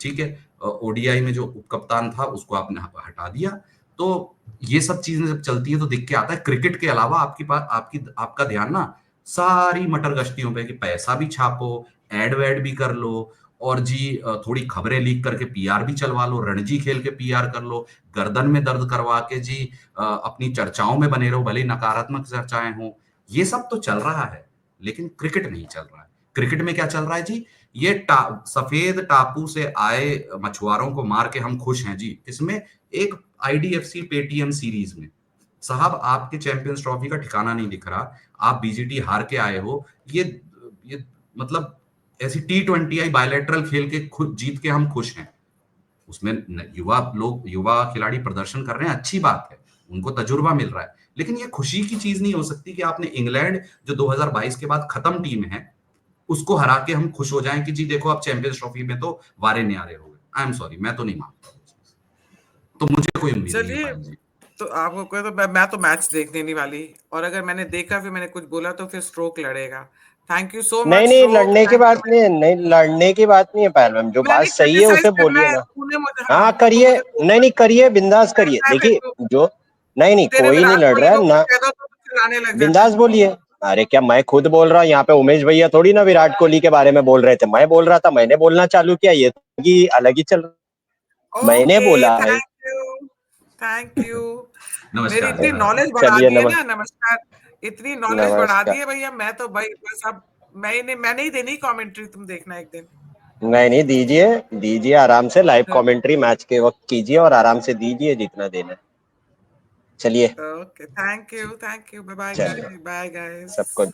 ठीक है। ओडीआई में जो उप कप्तान था उसको आपने हटा दिया। तो ये सब चीजें जब चलती है तो दिख के आता है क्रिकेट के अलावा आपका ध्यान ना सारी मटर गश्तियों पे, कि पैसा भी छापो, एड वेड भी कर लो, और जी थोड़ी खबरें लीक करके पीआर भी चलवा लो, रणजी खेल के पीआर कर लो, गर्दन में दर्द करवा के जी अपनी चर्चाओं में बने रहो, भले ही नकारात्मक चर्चाएं हो। ये सब तो चल रहा है, लेकिन क्रिकेट नहीं चल रहा है। क्रिकेट में क्या चल रहा है जी? ये सफेद टापू से आए मछुआरों को मार के हम खुश हैं जी। इसमें एक आईडीएफसी पेटीएम सीरीज में साहब आपके चैंपियंस ट्रॉफी का ठिकाना नहीं दिख रहा, आप बीजीटी हार के आए हो। ये मतलब ऐसी T20I बायलैटरल खेल के खुद जीत के हम खुश हैं, उसमें युवा खिलाड़ी प्रदर्शन कर रहे हैं, अच्छी बात है, उनको तजुर्बा मिल रहा है, लेकिन ये खुशी की चीज नहीं हो सकती कि आपने इंग्लैंड जो 2022 के बाद खत्म टीम है उसको हरा के हम खुश हो जाएं कि जी देखो आप चैंपियंस ट्रॉफी में तो वारे न्यारे हो गए। आई एम सॉरी, मैं तो नहीं मानता, तो मुझे कोई उम्मीद नहीं है चलिए, पायल जी। तो आपको कोई तो मैं तो मैच देखने नहीं वाली, और अगर मैंने देखा फिर मैंने कुछ बोला तो फिर स्ट्रोक लड़ेगा। थैंक यू सो नहीं मच नहीं, स्ट्रोक, लड़ने की थैंक बात यू। नहीं है, नहीं लड़ने की बात नहीं है पायल मैम, जो बात मैंने सही है क्रिटिसाइज उसे करना बोलिए है, ना। तूने मुझे, हाँ तू करिए, मुझे नहीं नहीं करिए, बिंदास करिए। करना है मेरे देखिए को। जो, नहीं नहीं तेरे कोई नहीं विराट लड़ कोहली रहा को है कुछ ना, कह दो तो तू चिल्लाने लग जाता बिंदास है। बोलिए। अरे क्या मैं खुद बोल रहा हूँ यहाँ पे, उमेश भैया थोड़ी ना विराट कोहली के बारे में बोल रहे थे, मैं बोल रहा था, मैंने बोलना चालू किया, ये तो अलग ही चल रहा। मैंने ओके, बोला है। Thank you, thank you. मेरी नमस्कार इतनी नमस्कार। नॉलेज बढ़ा चलिए दी है ना, नमस्कार, इतनी नॉलेज बढ़ा दी नमस्कार। है भैया, मैं तो भाई बस अब मैंने ही देनी कमेंट्री, तुम देखना एक दिन। नहीं नहीं, दीजिए दीजिए, आराम से लाइव कमेंट्री मैच के वक्त कीजिए और आराम से दीजिए जितना देना है। चलिए, okay, thank you, bye bye चलिए बाय गाइस। सबको